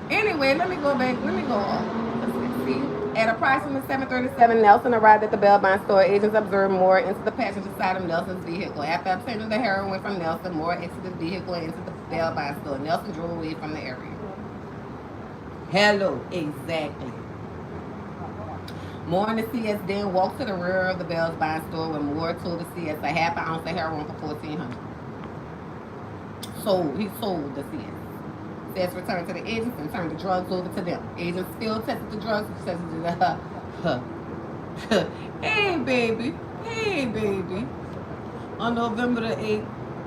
Anyway, let me go back. Let me go on. Let's see. At approximately 7:37, Nelson arrived at the Bell Bond store. Agents observed Moore into the passenger side of Nelson's vehicle. After obtaining the heroin from Nelson, Moore exited the vehicle and entered the Bell Bond store. Nelson drove away from the area. Hello, exactly. Moore and the CS then walked to the rear of the Bell's Bond store when Moore told the CS a half an ounce of heroin for $1,400. He sold the CS. CS returned to the agents and turned the drugs over to them. Agents still tested the drugs and said, hey baby. On November the 8th,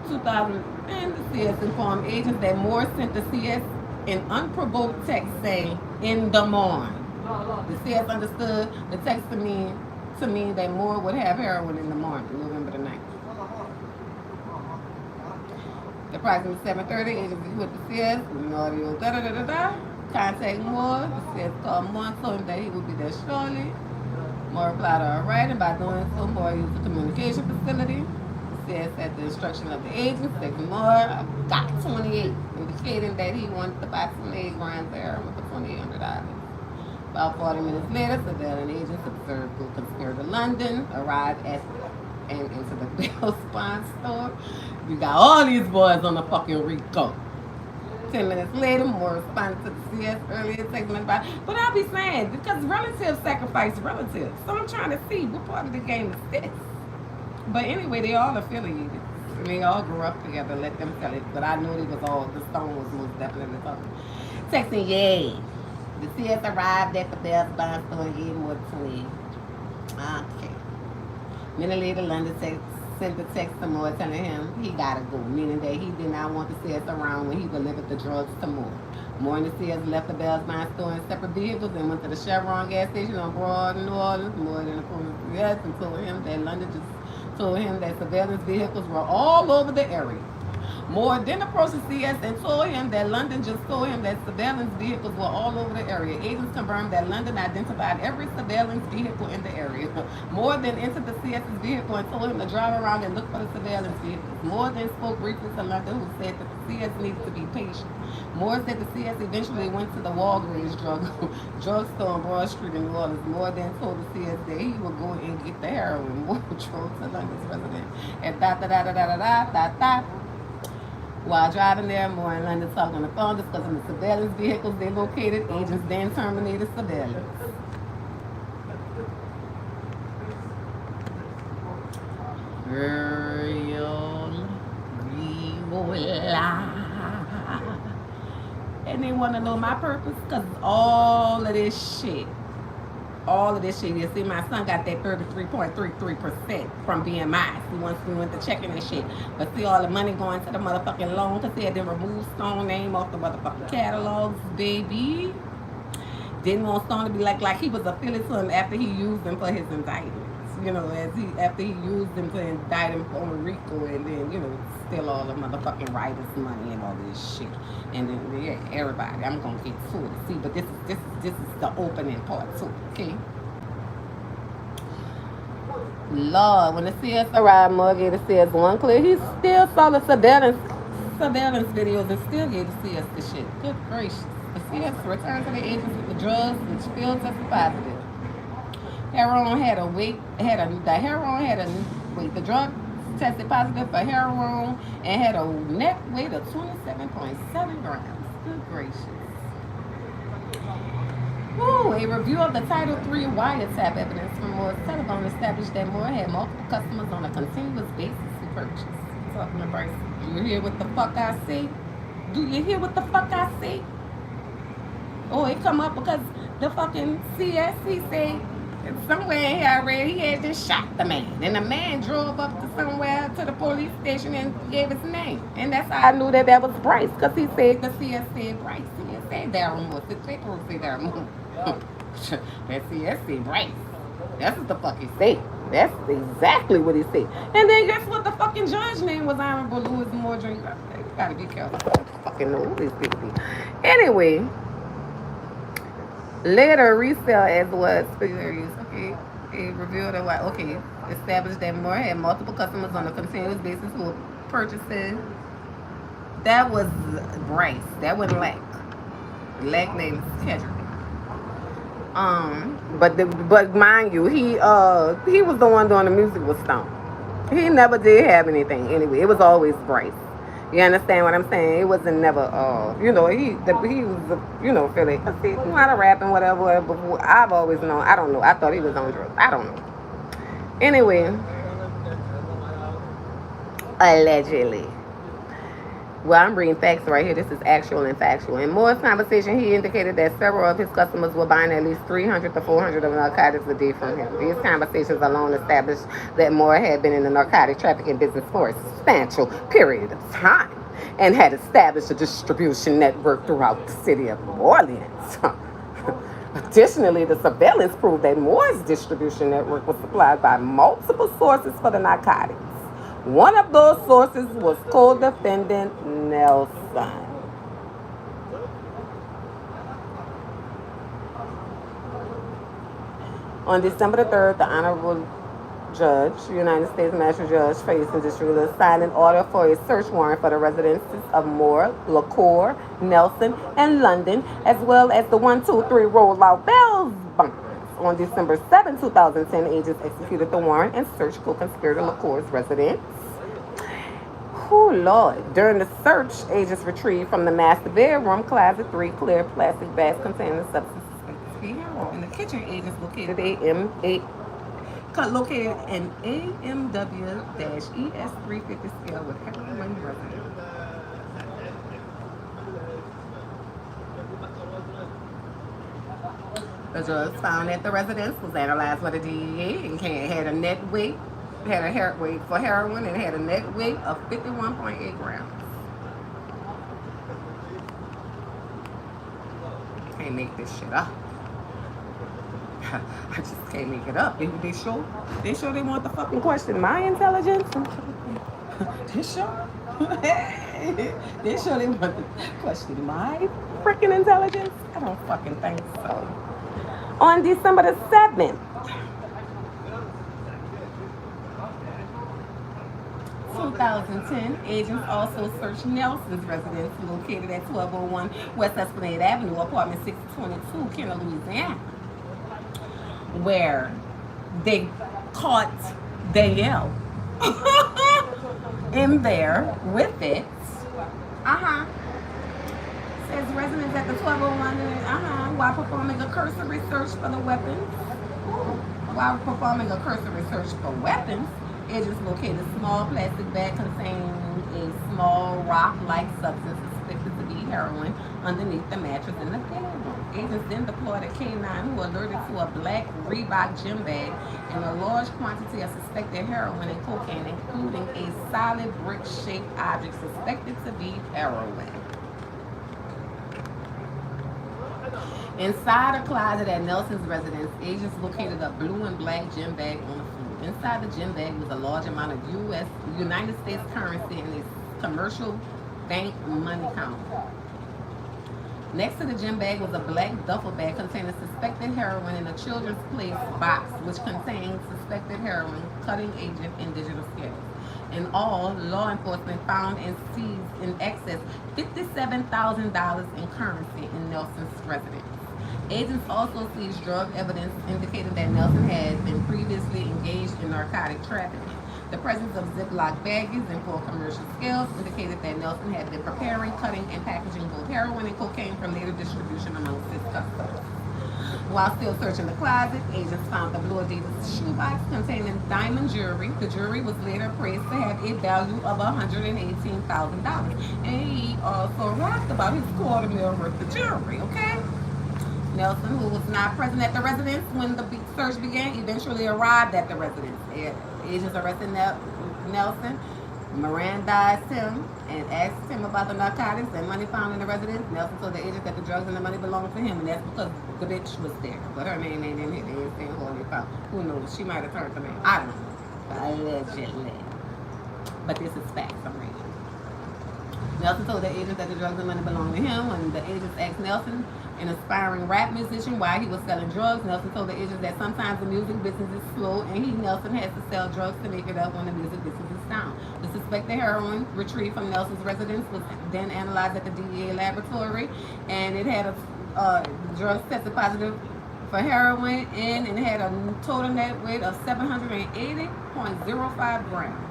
2000, and the CS informed agents that Moore sent the CS an unprovoked text saying, in the morning. The CS understood the text to mean that Moore would have heroin in the morning, November the 9th. Approximately 7:30, agents with the CS, audio, contact Moore. The CS called Moore and told him that he would be there shortly. Moore replied, all right, and by doing so, Moore used the communication facility. CS at the instruction of the agents, that Moore got 28, indicating that he wanted to buy some 8 grams of heroin for $2,800. About 40 minutes later, surveillance agents observed who conspired to London arrived and into the Bell Spine store. You got all these boys on the fucking Rico. 10 minutes later, more responded to the CS earlier segment about. But I'll be saying, because relatives sacrifice relatives. So I'm trying to see what part of the game is this. But anyway, they all affiliated. And they all grew up together, let them tell it. But I knew it was all, the stone was most definitely talking. Texting, yay. The CS arrived at the Bell's Bond store and gave more to Okay. Minute later, London sent the text to Moore telling him he gotta go, meaning that he did not want the CS around when he delivered the drugs to Moore. Moore and the CS left the Bell's Bond store in separate vehicles and went to the Chevron gas station on Broad and New Orleans. Moore then informed the CS and told him that London just told him that surveillance vehicles were all over the area. Moore then approached the CS and told him that London just told him that surveillance vehicles were all over the area. Agents confirmed that London identified every surveillance vehicle in the area. Moore then entered the CS's vehicle and told him to drive around and look for the surveillance vehicles. Moore then spoke briefly to London, who said that the CS needed to be patient. Moore said the CS eventually went to the Walgreens drugstore on Broad Street in New Orleans. Moore then told the CS that he would go and get the heroin. Moore drove to London's residence and While driving there, Moore and London talked on the phone discussing the surveillance vehicles they located. Agents then terminated surveillance. Girl, and they want to know my purpose because all of this shit. You see, my son got that 33.33% from BMI. We went to checking that shit. But see all the money going to the motherfucking loan because he had to remove Stone name off the motherfucking catalogs, baby. Didn't want Stone to be like he was affiliate to him after he used them for his indictments. You know, after he used them to indict him for Rico and then, you know, steal all the motherfucking writers' money and all this shit. And then, yeah, everybody, I'm gonna get to it. See, but this is the opening part too, okay? Lord, when the CS arrived, Moore gave the CS one clear. He still saw the surveillance videos and still gave the CS the shit. Good gracious. The CS returned to the agency with the drugs, which still tested positive. The drug tested positive for heroin and had a net weight of 27.7 grams. Good gracious. Ooh, a review of the Title III wiretap evidence from Moore's telephone established that Moore had multiple customers on a continuous basis who purchased. Talking to Bryce, do you hear what the fuck I say? Do you hear what the fuck I say? Oh, it come up because the fucking CSC said somewhere in here I read he had just shot the man. And the man drove up to somewhere to the police station and gave his name. And that's how I knew that was Bryce. Because he said the CS said Bryce. CS said Darryl Moore. The paper said Darryl Moore. That CS said Bryce. That's what the fuck he said. That's exactly what he said. And then guess what? The fucking judge name was Honorable Louis Moore Jr. You gotta be careful. I fucking know who these people. Anyway. Later, resale as was figures. Okay, it revealed that established that Moore had multiple customers on a continuous basis who were purchasing. That was Bryce. That wasn't Lack. Lack named Kendrick. But mind you, he was the one doing the music with Stone. He never did have anything anyway. It was always Bryce. You understand what I'm saying? It wasn't never, he was, Philly. See, you know how to rap and whatever. Before, I've always known. I don't know. I thought he was on drugs. I don't know. Anyway, allegedly. Well, I'm reading facts right here. This is actual and factual. In Moore's conversation, he indicated that several of his customers were buying at least 300 to 400 of narcotics a day from him. These conversations alone established that Moore had been in the narcotic trafficking business for a substantial period of time and had established a distribution network throughout the city of New Orleans. Additionally, the surveillance proved that Moore's distribution network was supplied by multiple sources for the narcotics. One of those sources was co-defendant Nelson. On December the 3rd, the Honorable Judge, United States Master Judge, facing district signed an order for a search warrant for the residences of Moore, LaCour, Nelson, and London, as well as the 123 Rollout Bells bunkers On December 7, 2010, agents executed the warrant and searched co-conspirator LaCour's residence. Oh, Lord. During the search, agents retrieved from the master bedroom closet 3 clear plastic bags containing the substance suspected to be heroin. In the kitchen, agents located an AMW-ES350 scale with heroin residue. The drugs found at the residence was analyzed by the DEA and had a net weight, had a hair weight for heroin and had a net weight of 51.8 grams. Can't make this shit up. I just can't make it up. They sure they want the fucking question my intelligence. They sure. They sure they want to question my freaking intelligence. I don't fucking think so. On December the 7th, 2010, agents also searched Nelson's residence located at 1201 West Esplanade Avenue, apartment 622, Killa, Louisiana, where they caught Danielle in there with it. Says residents at the 1201 while performing a cursory search for the weapons. While performing a cursory search for weapons, agents located a small plastic bag containing a small rock-like substance suspected to be heroin underneath the mattress in the bedroom. Agents then deployed a K9 who alerted to a black Reebok gym bag and a large quantity of suspected heroin and cocaine, including a solid brick-shaped object suspected to be heroin. Inside a closet at Nelson's residence, agents located a blue and black gym bag on the floor. Inside the gym bag was a large amount of United States currency and a commercial bank money counter. Next to the gym bag was a black duffel bag containing suspected heroin and a children's place box which contained suspected heroin, cutting agent, and digital scales. In all, law enforcement found and seized in excess $57,000 in currency in Nelson's residence. Agents also seized drug evidence indicating that Nelson had been previously engaged in narcotic trafficking. The presence of Ziploc baggies and 4 commercial scales indicated that Nelson had been preparing, cutting, and packaging both heroin and cocaine for later distribution amongst his customers. While still searching the closet, agents found the blue Adidas shoebox containing diamond jewelry. The jewelry was later appraised to have a value of $118,000. And he also rapped about his $250,000 worth of jewelry, okay? Nelson, who was not present at the residence when the search began, eventually arrived at the residence. Agents arrested Nelson, Mirandized him, and asked him about the narcotics and money found in the residence. Nelson told the agent that the drugs and the money belonged to him, and that's because the bitch was there. But her name ain't in here. They ain't saying who they found. Who knows? She might have turned to me. I don't know. Allegedly. But this is facts I'm reading. Nelson told the agent that the drugs and money belonged to him. When the agents asked Nelson, an aspiring rap musician, why he was selling drugs, Nelson told the agents that sometimes the music business is slow and Nelson has to sell drugs to make it up when the music business is down. The suspected heroin retrieved from Nelson's residence was then analyzed at the DEA laboratory, and it had the drugs tested positive for heroin, and it had a total net weight of 780.05 grams.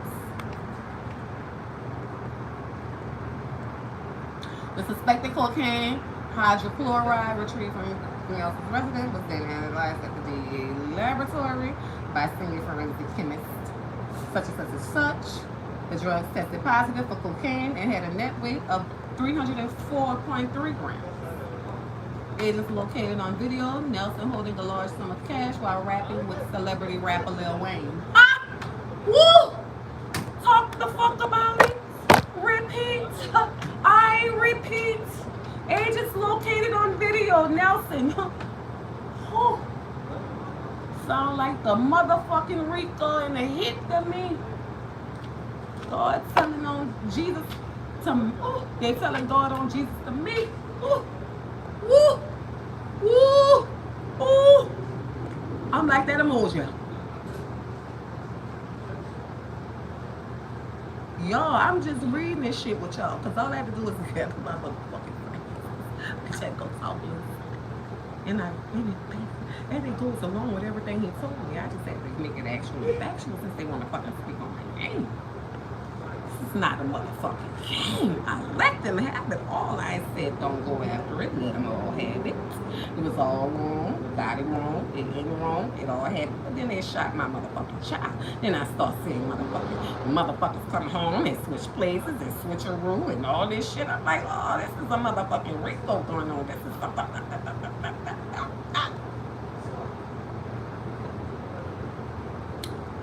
The suspected cocaine hydrochloride retrieved from Nelson's residence was then analyzed at the DEA laboratory by senior forensic chemist such and such. The drugs tested positive for cocaine and had a net weight of 304.3 grams. Agents located on video Nelson holding a large sum of cash while rapping with celebrity rapper Lil Wayne. Woo! Talk the fuck about it. Repeat. I repeat. Agents located on video, Nelson. Oh, sound like the motherfucking Rico in the hit to me. God telling on Jesus to me. Oh, they telling God on Jesus to me. Ooh, woo, woo, ooh. I'm like that emoji. Y'all, I'm just reading this shit with y'all, because all I have to do is get my motherfucking friends. Bitch, I go talk loose. And it goes along with everything he told me. I just had to make it actually factual since they want to fucking speak on my name. This is not a motherfucking game. I let them have it all. I said don't go after it. Let them all have it. It was all wrong. Got it wrong. It ain't wrong. It all happened. But then they shot my motherfucking child. Then I start seeing motherfuckers come home and switch places and switch a room and all this shit. I'm like, oh, this is a motherfucking Rico going on. This is something.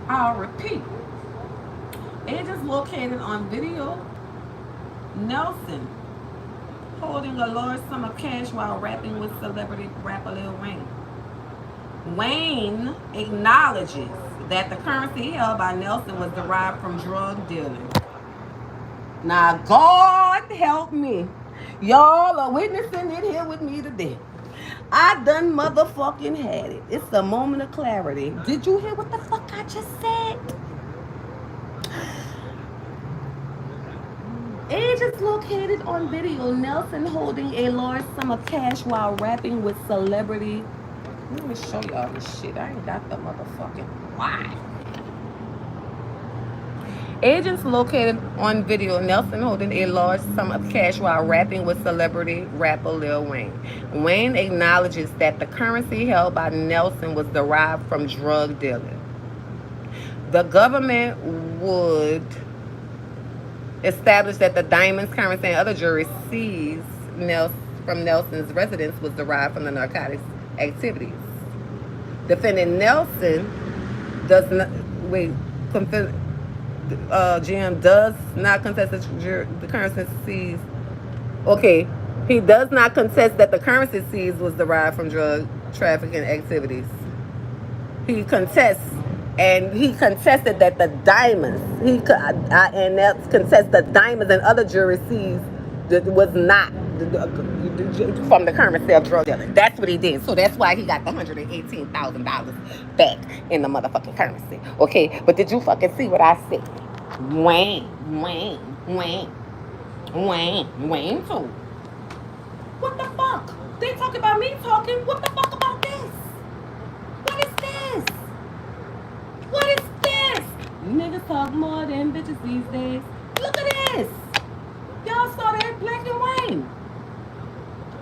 I'll repeat. Agents located on video Nelson holding a large sum of cash while rapping with celebrity rapper Lil Wayne. Wayne acknowledges that the currency held by Nelson was derived from drug dealing. Now, God help me. Y'all are witnessing it here with me today. I done motherfucking had it. It's a moment of clarity. Did you hear what the fuck I just said? Agents located on video Nelson holding a large sum of cash while rapping with celebrity. Let me show y'all this shit. I ain't got the motherfucking why. Agents located on video Nelson holding a large sum of cash while rapping with celebrity rapper Lil Wayne. Wayne acknowledges that the currency held by Nelson was derived from drug dealing. The government would establish that the diamonds, currency, and other jewelry seized from Nelson's residence was derived from the narcotics activities. Defendant Nelson does not GM does not contest the currency seized. Okay, he does not contest that the currency seized was derived from drug trafficking activities. He contests. And he contested that the diamonds, contest the diamonds and other jewelry seized was not from the currency of drug dealing. That's what he did. So that's why he got the $118,000 back in the motherfucking currency. Okay, but did you fucking see what I said? Wayne too. What the fuck? They talk about me talking. What the fuck about this? What is this? What is this? Niggas talk more than bitches these days. Look at this. Y'all saw that? Black and Wayne.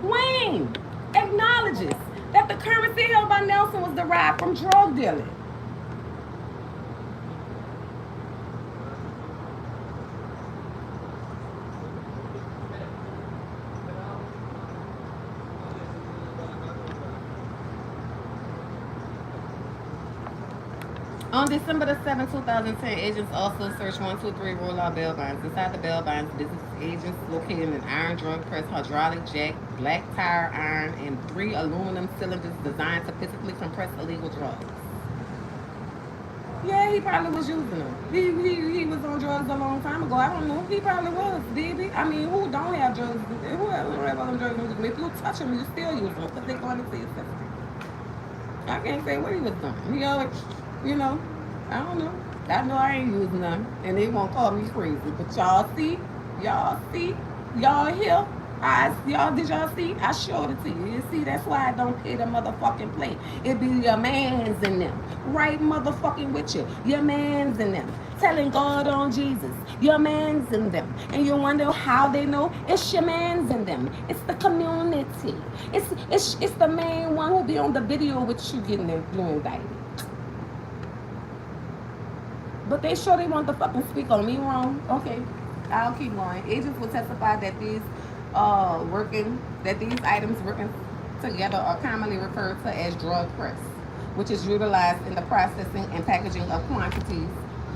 Wayne acknowledges that the currency held by Nelson was derived from drug dealing. On December the 7th, 2010, agents also searched 123 Rollout bail bonds. Inside the bail bonds, business agents located an iron drug press, hydraulic jack, black tire iron, and 3 aluminum cylinders designed to physically compress illegal drugs. Yeah, he probably was using them. He was on drugs a long time ago. I don't know. He probably was, baby. I mean, who don't have drugs? Who don't have other drugs? If you touch them, you still use them because they're going into your system. I can't say what he was doing. He always, I don't know. I know I ain't using none, and they won't call me crazy. But y'all see, y'all hear, did y'all see? I showed it to you. You see, that's why I don't pay the motherfucking play. It be your mans in them, right motherfucking with you. Your mans in them, telling God on Jesus. Your mans in them, and you wonder how they know. It's your mans in them. It's the community. It's the main one who be on the video with you getting you indicted. But they sure they want to fucking speak on me wrong. Okay, I'll keep going. Agents will testify that these items working together are commonly referred to as drug press, which is utilized in the processing and packaging of quantities.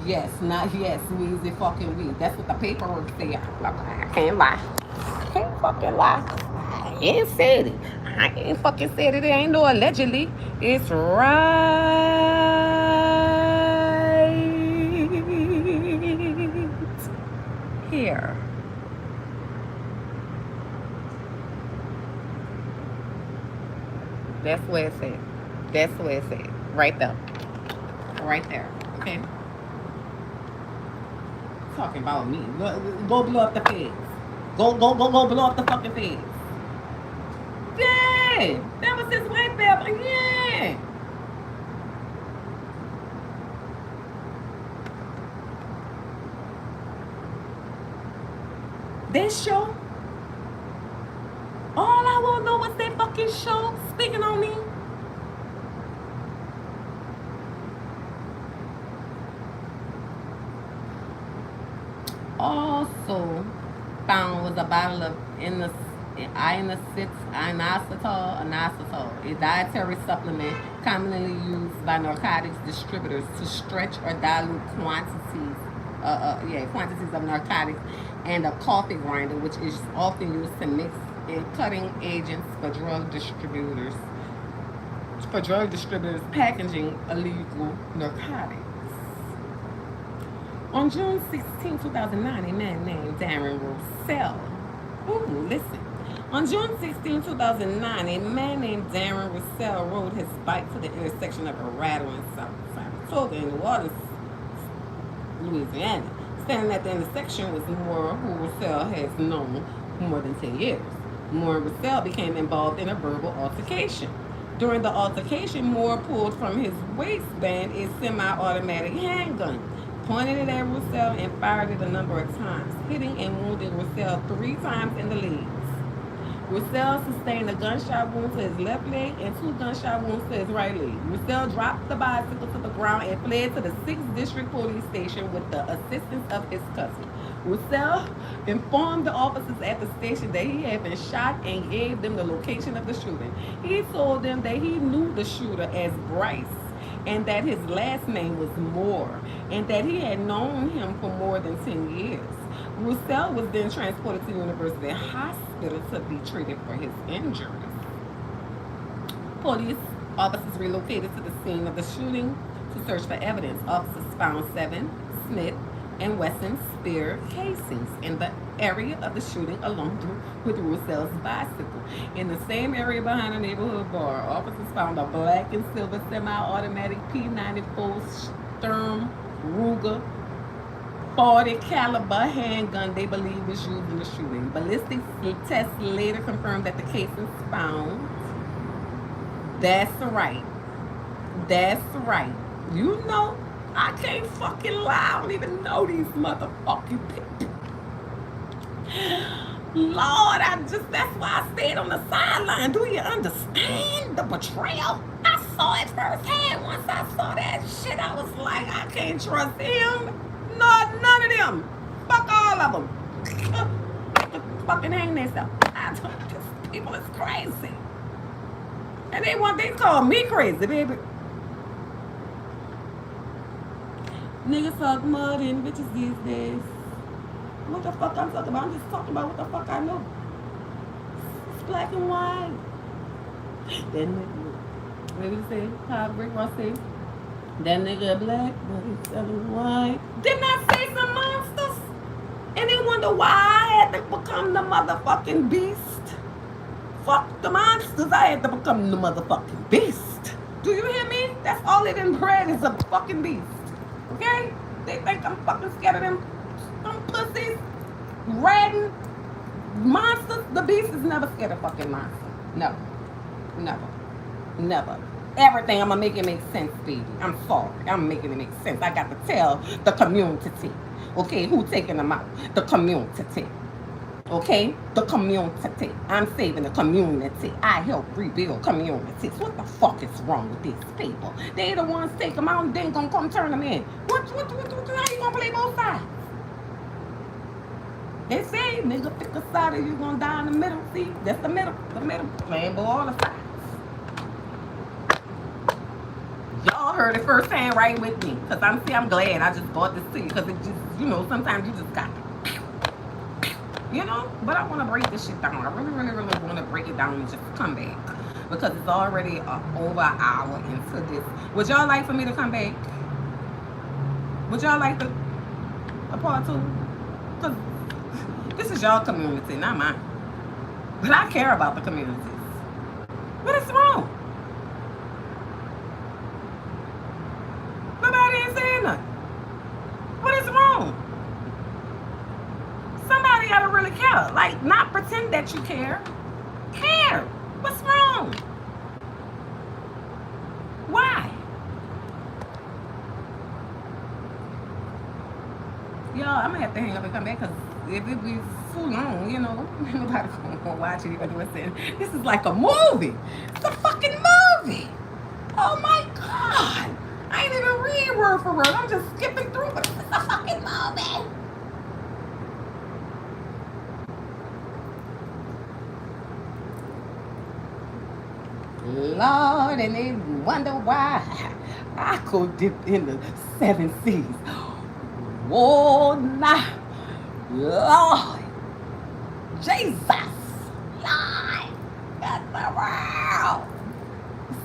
Yes, not yes, weezy fucking weed. That's what the paperwork say. I can't lie. I can't fucking lie. I ain't said it. I ain't fucking said it. It ain't no allegedly. It's right here. That's where it's at. That's where it's at. Right there. Right there. Okay? Talking about me. Go blow up the feds. Go blow up the fucking feds. Dang! Yeah, that was his white belt. Yeah. That show, all I want to know was that fucking show speaking on me. Also found was a bottle of inositol, a dietary supplement commonly used by narcotics distributors to stretch or dilute quantities of narcotics, and a coffee grinder, which is often used to mix in cutting agents for drug distributors packaging illegal narcotics. On June 16, 2009, a man named Darren Russell. Ooh, listen. On June 16, 2009, a man named Darren Russell rode his bike to the intersection of Arado and South Saratoga in New Orleans, Louisiana. Standing at the intersection was Moore, who Russell has known for more than 10 years. Moore and Russell became involved in a verbal altercation. During the altercation, Moore pulled from his waistband a semi-automatic handgun, pointed it at Russell, and fired it a number of times, hitting and wounding Russell 3 times in the legs. Russell sustained a gunshot wound to his left leg and 2 gunshot wounds to his right leg. Russell dropped the bicycle to the ground and fled to the 6th District Police Station with the assistance of his cousin. Russell informed the officers at the station that he had been shot and gave them the location of the shooting. He told them that he knew the shooter as Bryce and that his last name was Moore, and that he had known him for more than 10 years. Russell was then transported to the University Hospital to be treated for his injuries. Police officers relocated to the scene of the shooting to search for evidence. Officers found 7 Smith and Wesson spear casings in the area of the shooting, along with Russell's bicycle. In the same area behind a neighborhood bar, officers found a black and silver semi-automatic P94 Sturm Ruger 40 caliber handgun they believe was used in the shooting. Ballistics tests later confirmed that the casings found. That's right. That's right. You know, I can't fucking lie. I don't even know these motherfucking people. Lord, that's why I stayed on the sideline. Do you understand the betrayal? I saw it firsthand. Once I saw that shit, I was like, I can't trust him. No, none of them. Fuck all of them. Fucking hang themselves. These people is crazy. And they call me crazy, baby. Niggas talk more than bitches these days. What the fuck I'm talking about? I'm just talking about what the fuck I know. It's black and white. Then what did you say? How Rick Ross say? That nigga black, but he's selling white. Didn't I say some monsters? And they wonder why I had to become the motherfucking beast. Fuck the monsters, I had to become the motherfucking beast. Do you hear me? That's all it in bread is a fucking beast. Okay? They think I'm fucking scared of them pussies, ratting monsters. The beast is never scared of fucking monsters. No. Never. Never. Everything, I'm going to make it make sense, baby. I'm sorry. I'm making it make sense. I got to tell the community. Okay? Who taking them out? The community. Okay? The community. I'm saving the community. I help rebuild communities. What the fuck is wrong with these people? They the ones take them out and then gonna come turn them in. How you gonna play both sides? They say, nigga, pick a side or you gonna die in the middle. See? That's the middle. The middle. Playing boy all the sides. Y'all heard it firsthand right with me. Because I'm glad I just brought this to you. Because it just, sometimes you just got to. But I want to break this shit down. I really, really, really want to break it down and just come back. Because it's already over an hour into this. Would y'all like for me to come back? Would y'all like a part 2? Because this is y'all community, not mine. But I care about the communities. What is wrong? Nobody ain't saying nothing. What is wrong? Somebody gotta really care. Like, not pretend that you care. Care. What's wrong? wrong? Why? Y'all, I'm gonna have to hang up and come back because if it be too long, you know, nobody's gonna watch it even though it's in. This is like a movie. It's a fucking movie. Oh my God. I ain't even read word for word. I'm just skipping through, but it's a fucking movie. Lord, and they wonder why I go dip in the seven seas. Whoa, now, Lord, Jesus, Lord, got the world.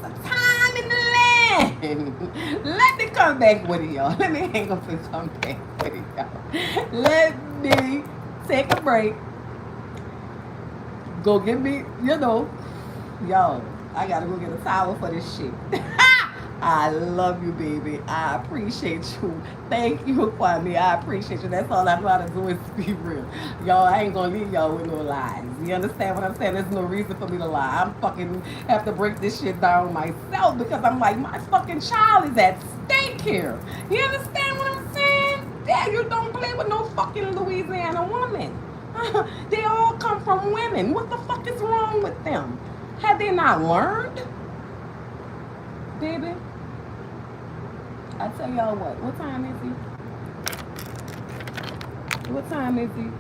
Some time in the land. Let me come back with it, y'all. Let me hang up and come back with it, y'all. Let me take a break. Go get me, you know, yo, I gotta go get a towel for this shit. I love you, baby. I appreciate you. Thank you, Kwame. I appreciate you. That's all I know how to do is be real. Y'all, I ain't gonna leave y'all with no lies. You understand what I'm saying? There's no reason for me to lie. I'm fucking have to break this shit down myself because I'm like, my fucking child is at stake here. You understand what I'm saying? Yeah, you don't play with no fucking Louisiana woman. They all come from women. What the fuck is wrong with them? Have they not learned? Baby, I tell y'all what time is it? What time is it?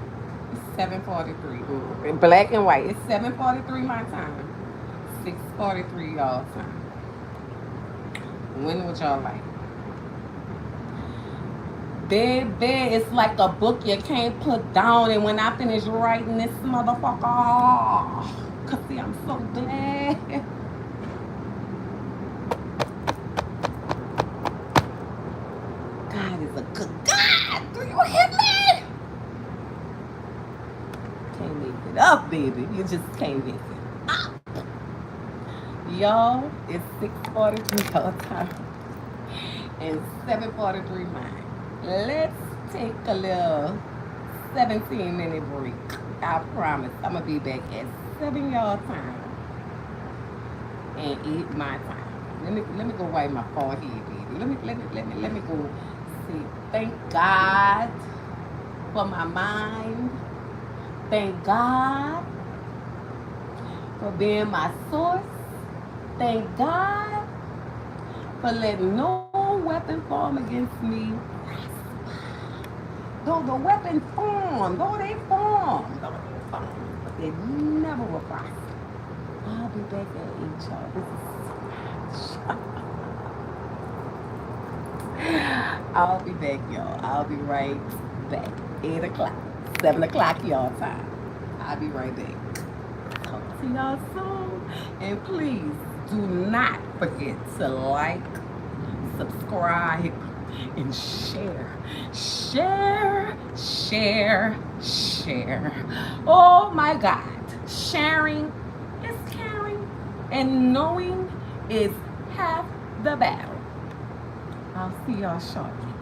It's 7:43. Black and white. It's 7:43 my time. 6:43 y'all time. When would y'all like? Baby, it's like a book you can't put down. And when I finish writing this motherfucker, cause see, I'm so glad. God is a good God. Do you hear me? Can't make it up, baby. You just can't make it up. Y'all, it's 6:43 y'all time and 7:43 mine. Let's take a little 17-minute break. I promise I'm gonna be back at 7 y'all time and 8 my time. Let me go wipe my forehead, baby. Let me go see. Thank God for my mind. Thank God for being my source. Thank God for letting no weapon form against me. Though the weapon form, though they form, but they never will prosper. I'll be back at 8 y'all. This is so much. I'll be back, y'all. I'll be right back. 8 o'clock, 7 o'clock y'all time. I'll be right back. Talk to y'all soon. And please do not forget to like, subscribe, and share. Share, share, share. Oh my God. Sharing is caring, and knowing is half the battle. I'll see y'all shortly.